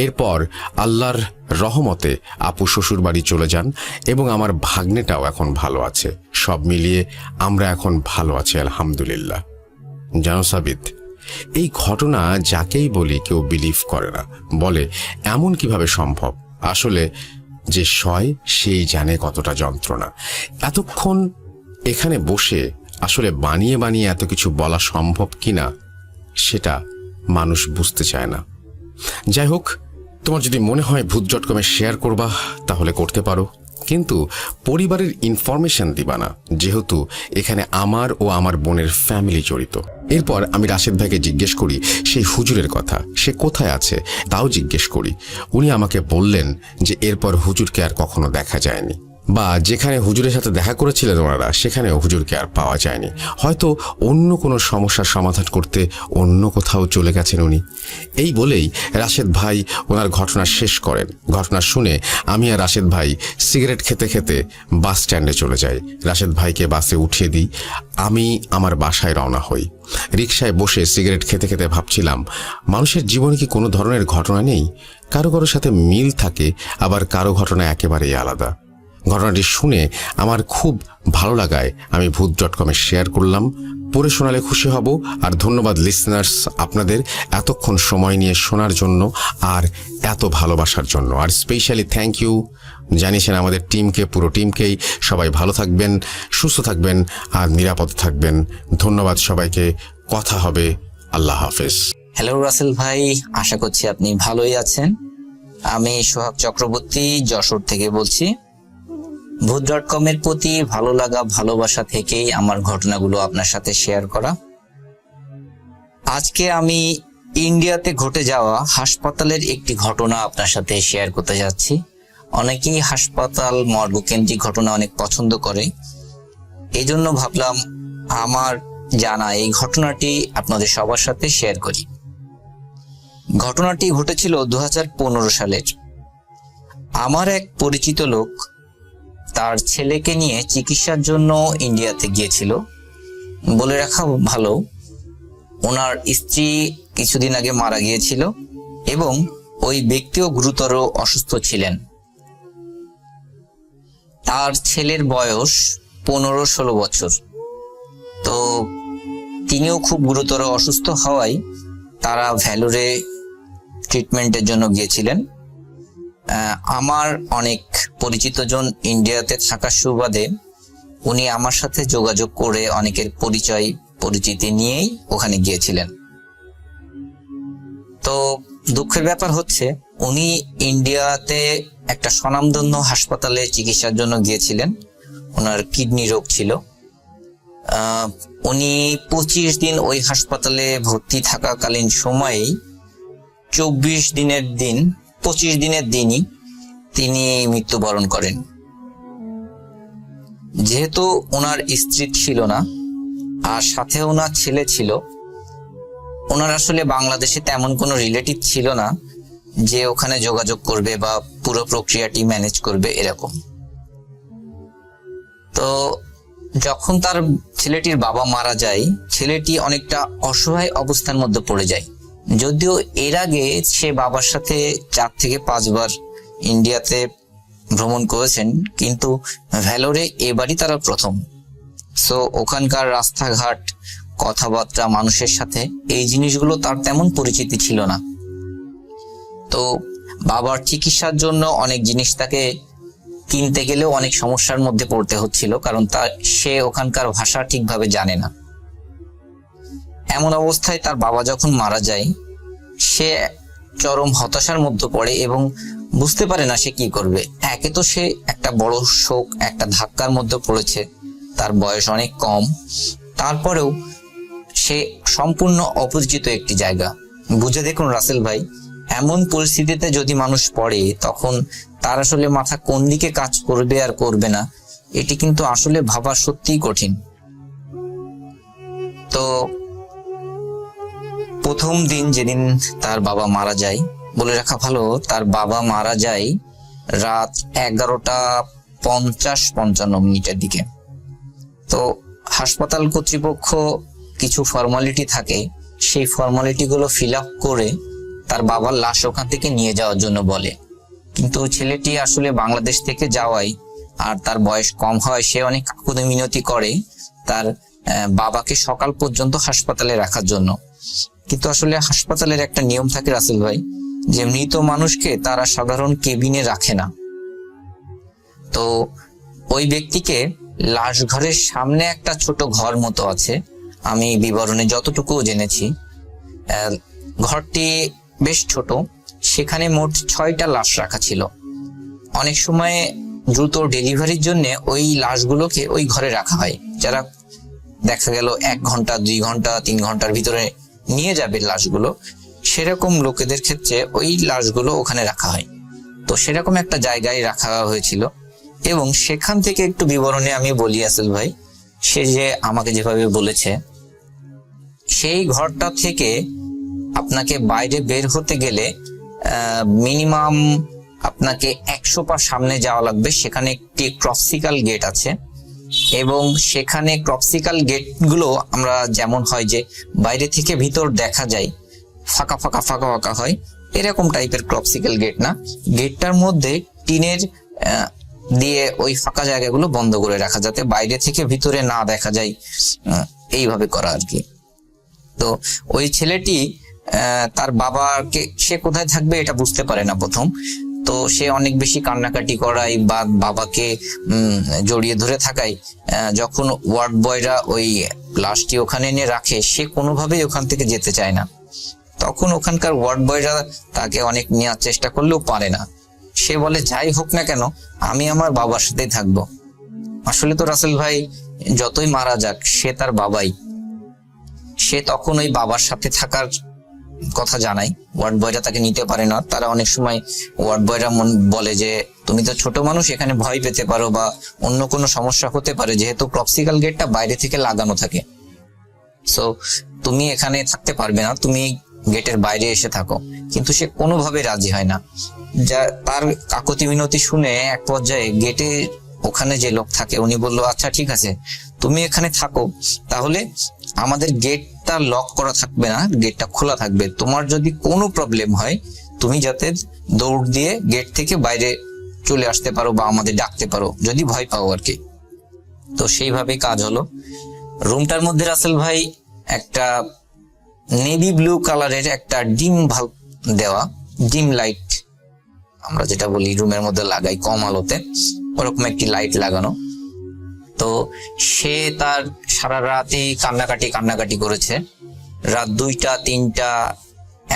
এরপর আল্লাহর রহমতে আপু শ্বশুর বাড়ি চলে যান এবং আমার ভাগ্নেটাও এখন ভালো আছে। সব মিলিয়ে আমরা এখন ভালো আছি আলহামদুলিল্লাহ। জানো সাবিত, এই ঘটনা যাকেই বলি কেউ বিলিভ করে না, বলে এমন কিভাবে সম্ভব। আসলে যে সয় সেই জানে কতটা যন্ত্রণা। এতক্ষণ এখানে বসে আসলে বানিয়ে বানিয়ে এত কিছু বলা সম্ভব কিনা সেটা মানুষ বুঝতে চায় না। যাই হোক, তোমার যদি মনে হয় ভূত.com-এ শেয়ার করবা তাহলে করতে পারো, কিন্তু পরিবারের ইনফরমেশন দিবা না, যেহেতু এখানে আমার ও আমার বোনের ফ্যামিলি জড়িত। এরপর আমি রাশেদ ভাইকে জিজ্ঞেস করি সেই হুজুরের কথা, সে কোথায় আছে তাও জিজ্ঞেস করি। উনি আমাকে বললেন যে এরপর হুজুরকে আর কখনো দেখা যায়নি, বা যেখানে হুজুরের সাথে দেখা করেছিলেন ওনারা সেখানেও হুজুরকে আর পাওয়া যায়নি। হয়তো অন্য কোনো সমস্যার সমাধান করতে অন্য কোথাও চলে গেছেন উনি। এই বলেই রাশেদ ভাই ওনার ঘটনা শেষ করেন। ঘটনা শুনে আমি আর রাশেদ ভাই সিগারেট খেতে খেতে বাস স্ট্যান্ডে চলে যাই। রাশেদ ভাইকে বাসে উঠিয়ে দিই, আমি আমার বাসায় রওনা হই। রিকশায় বসে সিগারেট খেতে খেতে ভাবছিলাম, মানুষের জীবনে কি কোনো ধরনের ঘটনা নেই? কারো কারোর সাথে মিল থাকে, আবার কারো ঘটনা একেবারেই আলাদা। ঘটনাটি শুনে আমার খুব ভালো লাগায় আমি ভূত.com-এ শেয়ার করলাম। পড়ে শোনালে খুশি হব। আর ধন্যবাদ লিসনার্স, আপনাদের এতক্ষণ সময় নিয়ে শোনার জন্য আর এত ভালোবাসার জন্য। আর স্পেশালি থ্যাংক ইউ জানিয়েছেন আমাদের টিমকে, পুরো টিমকেই। সবাই ভালো থাকবেন, সুস্থ থাকবেন আর নিরাপদ থাকবেন। ধন্যবাদ সবাইকে। কথা হবে। আল্লাহ হাফেজ। হ্যালো রাসেল ভাই, আশা করছি আপনি ভালোই আছেন। আমি সোহাগ চক্রবর্তী যশোর থেকে বলছি। ভূত.com এর প্রতি ভালো লাগা ভালোবাসা থেকেই আমার ঘটনাগুলো আপনার সাথে শেয়ার করা। আজকে আমি ইন্ডিয়াতে ঘটে যাওয়া হাসপাতালের একটি ঘটনা আপনার সাথে শেয়ার করতে যাচ্ছি। অনেকেই হাসপাতাল মর্গ কেন্দ্রিক ঘটনা অনেক পছন্দ করে, এই জন্য ভাবলাম আমার জানা এই ঘটনাটি আপনাদের সবার সাথে শেয়ার করি। ঘটনাটি ঘটেছিল 2015 সালের। আমার এক পরিচিত লোক তার ছেলেকে নিয়ে চিকিৎসার জন্য ইন্ডিয়াতে গিয়েছিল। বলে রাখা ভালো, ওনার স্ত্রী কিছুদিন আগে মারা গিয়েছিল এবং ওই ব্যক্তিও গুরুতর অসুস্থ ছিলেন। তার ছেলের বয়স 15-16 বছর। তো তিনিও খুব গুরুতর অসুস্থ হওয়ায় তারা ভ্যালুরে ট্রিটমেন্টের জন্য গিয়েছিলেন। আমার অনেক পরিচিত জন ইন্ডিয়াতে থাকার সুবাদে উনি আমার সাথে যোগাযোগ করে অনেকের পরিচয় পরিচিতি নিয়েই ওখানে গিয়েছিলেন। তো দুঃখের ব্যাপার হচ্ছে উনি ইন্ডিয়াতে একটা স্বনামধন্য হাসপাতালে চিকিৎসার জন্য গিয়েছিলেন। ওনার কিডনি রোগ ছিল। উনি 25 দিন ওই হাসপাতালে ভর্তি থাকাকালীন সময়েই 25 দিনের দিনই তিনি মৃত্যুবরণ করেন। যেহেতু ওনার স্ত্রী ছিল না আর সাথে ওনার ছেলে ছিল, ওনার আসলে বাংলাদেশে তেমন কোনো রিলেটিভ ছিল না যে ওখানে যোগাযোগ করবে বা পুরো প্রক্রিয়াটি ম্যানেজ করবে এরকম। তো যখন তার ছেলেটির বাবা মারা যায়, ছেলেটি অনেকটা অসহায় অবস্থার মধ্যে পড়ে যায়। যদিও এর আগে সে বাবার সাথে 4 থেকে 5 বার ইন্ডিয়াতে ভ্রমণ করেছেন, কিন্তু ভ্যালোরে এবারই তারা প্রথম। সো ওখানকার রাস্তাঘাট, কথাবার্তা, মানুষের সাথে এই জিনিসগুলো তার তেমন পরিচিতি ছিল না। তো বাবার চিকিৎসার জন্য অনেক জিনিস তাকে কিনতে গেলেও অনেক সমস্যার মধ্যে পড়তে হচ্ছিল, কারণ সে ওখানকার ভাষা ঠিকভাবে জানে না। এমন অবস্থায় তার বাবা যখন মারা যায়, সে চরম হতাশার মধ্যে পড়ে এবং বুঝতে পারে না সে কি করবে। একে তো সে একটা বড় শোক, একটা ধাক্কার মধ্যে পড়েছে, তার বয়স অনেক কম, তারপরেও সে সম্পূর্ণ অপরিচিত একটি জায়গা। বুঝে দেখুন রাসেল ভাই, এমন পরিস্থিতিতে যদি মানুষ পড়ে তখন তার আসলে মাথা কোন দিকে কাজ করবে আর করবে না, এটি কিন্তু আসলে ভাবা সত্যিই কঠিন। তো প্রথম দিন যেদিন তার বাবা মারা যায়, বলে রাখা ভালো তার বাবা মারা যায় রাত 11:50-55 দিকে। তো হাসপাতাল কর্তৃপক্ষ কিছু ফর্মালিটি থাকে, সেই ফর্মালিটি গুলো ফিল আপ করে তার বাবার লাশ ওখান থেকে নিয়ে যাওয়ার জন্য বলে। কিন্তু ছেলেটি আসলে বাংলাদেশ থেকে যাওয়ায় আর তার বয়স কম হয়, সে অনেক আকুতি মিনতি করে তার বাবাকে সকাল পর্যন্ত হাসপাতালে রাখার জন্য। কিন্তু আসলে হাসপাতালের একটা নিয়ম থাকে রাসেল ভাই, যে মৃত মানুষকে তারা সাধারণ কেবিনে রাখে না। তো ওই ব্যক্তিকে লাশ ঘরের সামনে একটা ছোট ঘর মতো আছে, আমি বিবরণে যতটুকু জেনেছি ঘরটি বেশ ছোট, সেখানে মোট 6টা লাশ রাখা ছিল। অনেক সময় দ্রুত ডেলিভারির জন্য ওই লাশগুলোকে ওই ঘরে রাখা হয়, যারা দেখা গেল 1 ঘন্টা 2 ঘন্টা 3 ঘন্টার ভিতরে নিয়ে যাবে লাশগুলো, সেরকম লোকেদের ক্ষেত্রে ওই লাশগুলো ওখানে রাখা হয়। তো সেরকম একটা জায়গায় রাখা হয়েছিল এবং সেখান থেকে একটু বিবরণে আমি বলি আসল ভাই, সে যে আমাকে যেভাবে বলেছে, সেই ঘরটা থেকে আপনাকে বাইরে বের হতে গেলে মিনিমাম আপনাকে 100 পা সামনে যাওয়া লাগবে। সেখানে একটি ক্রপসিক্যাল গেট আছে এবং সেখানে ক্রপসিক্যাল গেট গুলো আমরা যেমন হয় যে বাইরে থেকে ভিতর দেখা যায় ফাঁকা ফাঁকা ফাঁকা ফাঁকা হয়, এরকম টাইপের ক্রপসিক্যাল গেট না। গেটটার মধ্যে টিনের দিয়ে ওই ফাঁকা জায়গাগুলো বন্ধ করে রাখা, যাতে বাইরে থেকে ভিতরে না দেখা যায়, এইভাবে করা আর কি। তো ওই ছেলেটি তার বাবাকে, সে কোথায় থাকবে এটা বুঝতে পারে না প্রথম। তো সে অনেক বেশি কান্নাকাটি করায় বা বাবাকে জড়িয়ে ধরে থাকায় যখন ওয়ার্ড বয়রা ওই লাশটি ওখানে এনে রাখে, সে কোনোভাবেই ওখান থেকে যেতে চায় না। তখন ওখানকার ওয়ার্ড বয়রা তাকে অনেক নেওয়ার চেষ্টা করলেও পারে না। সে বলে যাই হোক না কেন আমি আমার বাবার সাথেই থাকবো। আসলে তো রাসেল ভাই যতই মারা যাক সে তার বাবাই। সে তখন ওই বাবার সাথে থাকার কথা জানায়, ওয়ার্ড বয়রা তাকে নিতে পারে না। তারা অনেক সময় ওয়ার্ড বয়রা বলে যে তুমি তো ছোট মানুষ, এখানে ভয় পেতে পারো বা অন্য কোনো সমস্যা হতে পারে, যেহেতু প্রক্সিক্যাল গেটটা বাইরে থেকে লাগানো থাকে, সো তুমি এখানে থাকতে পারবে না, তুমি গেটের বাইরে এসে থাকো। কিন্তু সে কোনোভাবে রাজি হয় না। যা তার কাকুতি মিনতি শুনে এক পর্যায়ে গেটে ওখানে যে লোক থাকে উনি বলল, আচ্ছা ঠিক আছে তুমি এখানে থাকো, তাহলে আমাদের গেটটা লক করা থাকবে না, গেটটা খোলা থাকবে। তোমার যদি কোনো প্রবলেম হয় তুমি যাতে দৌড় দিয়ে গেট থেকে বাইরে চলে আসতে পারো বা আমাদের ডাকতে পারো যদি ভয় পাও আর কি। তো সেইভাবেই কাজ হলো। রুমটার মধ্যে রাসেল ভাই একটা নেভি ব্লু কালারের একটা ডিম ভাল্ব দেওয়া, ডিম লাইট আমরা যেটা বলি রুমের মধ্যে লাগাই কম আলোতে, ওরকম একটি লাইট লাগানো। তো সে তার সারা রাতই কান্নাকাটি করেছে। রাত 2টা 3টা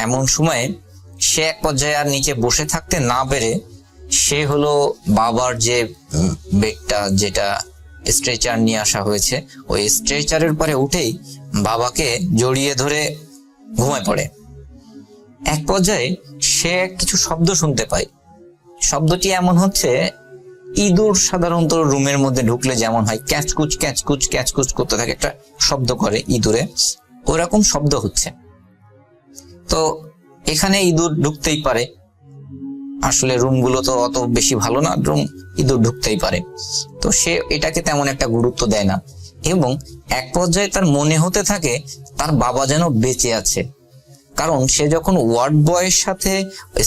এমন সময়ে সে এক পর্যায়ে আর নিচে বসে থাকতে না পেরে সে হলো বাবার যে বেডটা, যেটা স্ট্রেচার নিয়ে আসা হয়েছে, ওই স্ট্রেচারের পরে উঠেই বাবাকে জড়িয়ে ধরে ঘুমায় পড়ে। এক পর্যায়ে সে কিছু শব্দ শুনতে পায়। শব্দটি এমন হচ্ছে, ইঁদুর সাধারণত রুমের মধ্যে ঢুকলে যেমন হয় ক্যাচকুচ ক্যাচকুচ ক্যাচকুচ করতে থাকে, একটা শব্দ করে ইঁদুরে, ওরকম শব্দ হচ্ছে। তো এখানে ইঁদুর ঢুকতেই পারে, আসলে রুমগুলো তো অত বেশি ভালো না, রুম ইঁদুর ঢুকতেই পারে। তো সে এটাকে তেমন একটা গুরুত্ব দেয় না এবং এক পর্যায়ে তার মনে হতে থাকে তার বাবা যেন বেঁচে আছে। কারণ সে যখন ওয়ার্ড বয়ের সাথে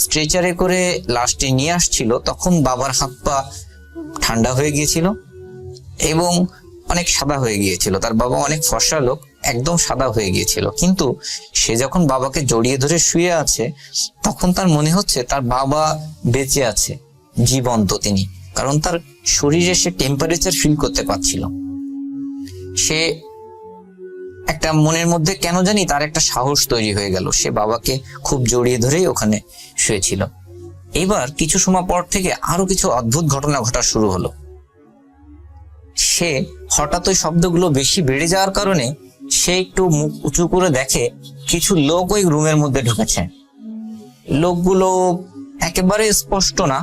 স্ট্রেচারে করে লাশটি নিয়ে আসছিল তখন বাবার হাত পা ঠান্ডা হয়ে গিয়েছিল এবং অনেক সাদা হয়ে গিয়েছিল। তার বাবা অনেক ফর্সা লোক, একদম সাদা হয়ে গিয়েছিল। কিন্তু সে যখন বাবাকে জড়িয়ে ধরে শুয়ে আছে তখন তার মনে হচ্ছে তার বাবা বেঁচে আছে, জীবন্ত তিনি, কারণ তার শরীরে সে টেম্পারেচার ফিল করতে পারছিল। সে একটা মনের মধ্যে কেন জানি তার একটা সাহস তৈরি হয়ে গেল, সে বাবাকে খুব জড়িয়ে ধরেই ওখানে শুয়েছিল। এবার কিছু সময় পর থেকে আরো কিছু অদ্ভুত ঘটনা ঘটা শুরু হলো। সে হঠাৎ ওই শব্দগুলো বেশি বেড়ে যাওয়ার কারণে সে একটু মুখ উঁচু করে দেখে কিছু লোক ওই রুমের মধ্যে ঢুকেছে। লোকগুলো একেবারে স্পষ্ট না,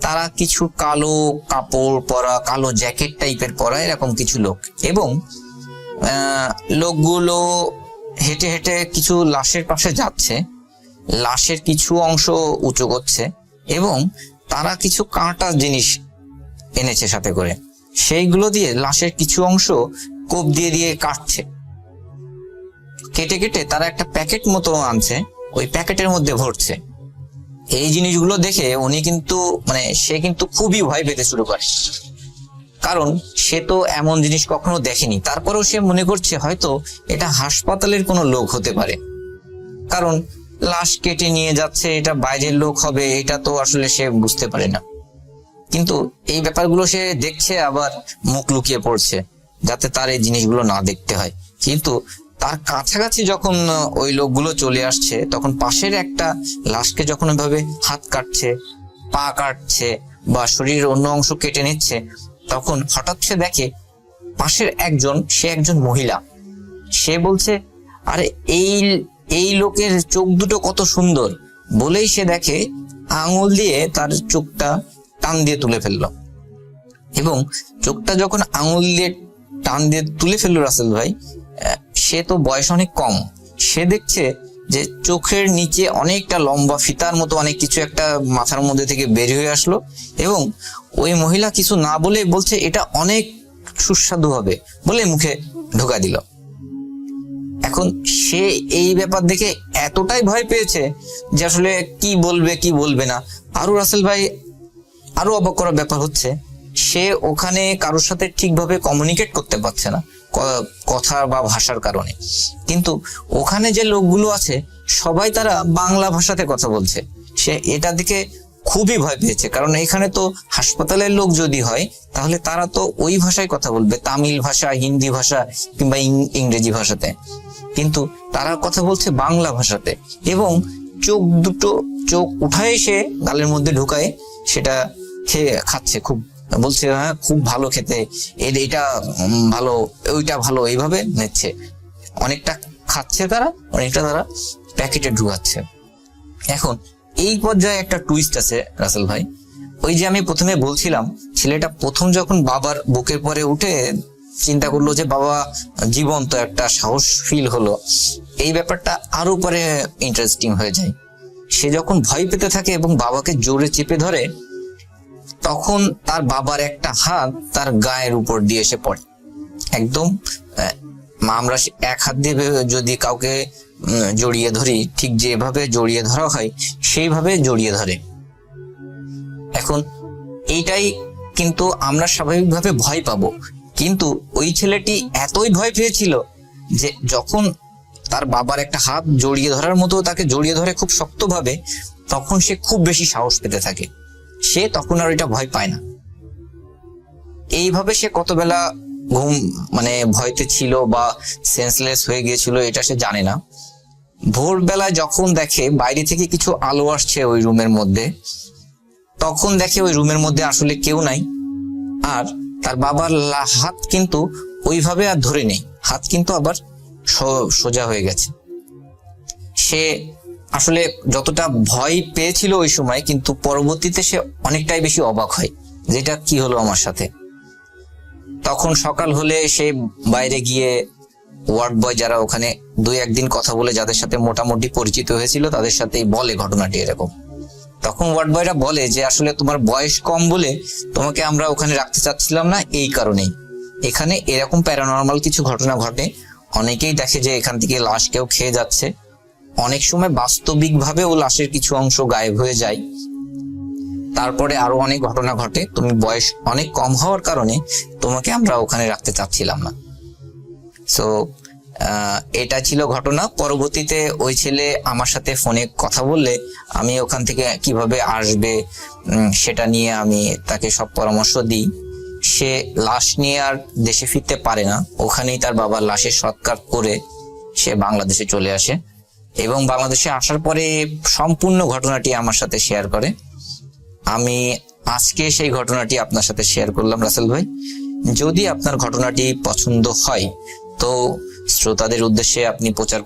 তারা কিছু কালো কাপড় পরা, কালো জ্যাকেট টাইপের পরা এরকম কিছু লোক, এবং লোকগুলো হেঁটে হেঁটে কিছু লাশের পাশে যাচ্ছে, লাশের কিছু অংশ উঁচু করছে এবং তারা কিছু কাঁটা জিনিস এনেছে সাথে করে, সেইগুলো দিয়ে লাশের কিছু অংশ কোপ দিয়ে দিয়ে কাটছে। কেটে কেটে তারা একটা প্যাকেট মতো আনছে, ওই প্যাকেটের মধ্যে ভরছে। এই জিনিসগুলো দেখে উনি কিন্তু সে কিন্তু খুবই ভয় পেতে শুরু করে, কারণ সে তো এমন জিনিস কখনো দেখেনি। তারপরেও সে মনে করছে হয়তো এটা হাসপাতালের কোনো লোক হতে পারে, কারণ লাশ কেটে নিয়ে যাচ্ছে, এটা বাইরের লোক হবে এটা তো আসলে সে বুঝতে পারে না। কিন্তু এই ব্যাপারগুলো সে দেখছে, আবার মুখ লুকিয়ে পড়ছে যাতে তার এই জিনিসগুলো না দেখতে হয়। কিন্তু তার কাছাকাছি যখন ওই লোকগুলো চলে আসছে তখন পাশের একটা লাশকে যখন ওইভাবে হাত কাটছে, পা কাটছে বা শরীরের অন্য অংশ কেটে নিচ্ছে, তখন হঠাৎ সে দেখে পাশের সে একজন মহিলা। সে বলছে, আরে এই লোকের চোখ দুটো কত সুন্দর, বলেই সে দেখে আঙুল দিয়ে তার চোখটা টান দিয়ে তুলে ফেললো। এবং চোখটা যখন আঙুল দিয়ে টান দিয়ে তুলে ফেললো রাসেল ভাই, সে তো বয়স অনেক কম, সে দেখছে যে চোখের নিচে অনেকটা লম্বা ফিতার মতো অনেক কিছু একটা মাথার মধ্যে থেকে বের হয়ে আসলো এবং ওই মহিলা কিছু না বলে বলছে এটা অনেক সুস্বাদু হবে বলে মুখে ঢোকা দিল। এখন সে এই ব্যাপার দেখে এতটাই ভয় পেয়েছে যে আসলে কি বলবে কি বলবে না। আরো রাসেল ভাই আরো অবাক করার ব্যাপার হচ্ছে, সে ওখানে কারোর সাথে ঠিকভাবে কমিউনিকেট করতে পারছে না কথা বা ভাষার কারণে, কিন্তু ওখানে যে লোকগুলো আছে সবাই তারা বাংলা ভাষাতে কথা বলছে। সে এটা দিকে খুবই ভয় পেয়েছে, কারণ এখানে তো হাসপাতালের লোক যদি হয় তাহলে তারা তো ওই ভাষায় কথা বলবে, তামিল ভাষা, হিন্দি ভাষা কিংবা ইংরেজি ভাষাতে, কিন্তু তারা কথা বলছে বাংলা ভাষাতে, এবং চোখ উঠায় সে গালের মধ্যে ঢুকায় সেটা খেয়ে খাচ্ছে, খুব বলছে হ্যাঁ খুব ভালো খেতে, এটা ভালো, ওইটা ভালো, এইভাবে নিচ্ছে। অনেকটা খাচ্ছে তারা, অনেকটা তারা প্যাকেটে ঢুকাচ্ছে। এখন এই পর্যায়ে একটা টুইস্ট আছে রাসেল ভাই। ওই যে আমি প্রথমে বলছিলাম, ছেলেটা প্রথম যখন বাবার বুকের পরে উঠে চিন্তা করলো যে বাবা জীবন্ত, একটা সাহস ফিল হলো, এই ব্যাপারটা আরো পরে ইন্টারেস্টিং হয়ে যায়। সে যখন ভয় পেতে থাকে এবং বাবাকে জোরে চেপে ধরে, তখন তার বাবার একটা হাত তার গায়ের উপর দিয়ে এসে পড়ে, একদম আমরা এক হাত দিয়ে যদি কাউকে জড়িয়ে ধরি, ঠিক যেভাবে জড়িয়ে ধরা হয় সেইভাবে জড়িয়ে ধরে। এখন এইটাই কিন্তু আমরা স্বাভাবিকভাবে ভয় পাবো, কিন্তু ওই ছেলেটি এতই ভয় পেয়েছিল যে যখন তার বাবার একটা হাত জড়িয়ে ধরার মতো তাকে জড়িয়ে ধরে খুব শক্তভাবে, তখন সে খুব বেশি সাহস পেতে থাকে, সে তখন আর এটা ভয় পায় না। এইভাবে সে কত বেলা ভয়তে ছিল বা সেন্সলেস হয়ে গিয়েছিল এটা সে জানে না। ভোরবেলা যখন দেখে বাইরে থেকে কিছু আলো আসছে ওই রুমের মধ্যে, তখন দেখে ওই রুমের মধ্যে আসলে কেউ নাই, আর তার বাবার হাত কিন্তু ওইভাবে আর ধরে নেই, হাত কিন্তু আবার সোজা হয়ে গেছে। সে আসলে যতটা ভয় পেয়েছিল ওই সময়, কিন্তু পরবর্তীতে সে অনেকটাই বেশি অবাক হয় যেটা কি হলো আমার সাথে। তখন সকাল হলে সে বাইরে গিয়ে ওয়ার্ড বয় যারা ওখানে 2-1 দিন কথা বলে, যাদের সাথে মোটামুটি পরিচিত হয়েছিল, তাদের সাথেই বলে ঘটনাটি এরকম। তখন ওয়ার্ড বয়রা বলে যে আসলে তোমার বয়স কম বলে তোমাকে আমরা ওখানে রাখতে চাচ্ছিলাম না, এই কারণেই এখানে এরকম প্যারানর্মাল কিছু ঘটনা ঘটে। অনেকেই দেখে যে এখান থেকে লাশ কেউ খেয়ে যাচ্ছে, অনেক সময় বাস্তবিকভাবে ও লাশের কিছু অংশ গায়েব হয়ে যায়। তারপরে আরো অনেক ঘটনা ঘটে, তুমি বয়স অনেক কম হওয়ার কারণে তোমাকে আমরা ওখানে রাখতে চাচ্ছিলাম না। সো এটা ছিল ঘটনা। পরবর্তীতে ওই ছেলে আমার সাথে ফোনে কথা বললে আমি ওখান থেকে কিভাবে আসবে সেটা নিয়ে আমি তাকে সব পরামর্শ দিই। সে লাশ নিয়ে আর দেশে ফিরতে পারে না, ওখানেই তার বাবার লাশের সৎকার করে সে বাংলাদেশে চলে আসে, এবং বাংলাদেশে আসার পরে সম্পূর্ণ ঘটনাটি আমার সাথে শেয়ার করে। আমি আজকে সেই ঘটনাটি আপনার সাথে শেয়ার করলাম রাসেল ভাই। যদি আপনার ঘটনাটি পছন্দ হয় তো শ্রোতাদের উদ্দেশ্যে আপনি প্রচার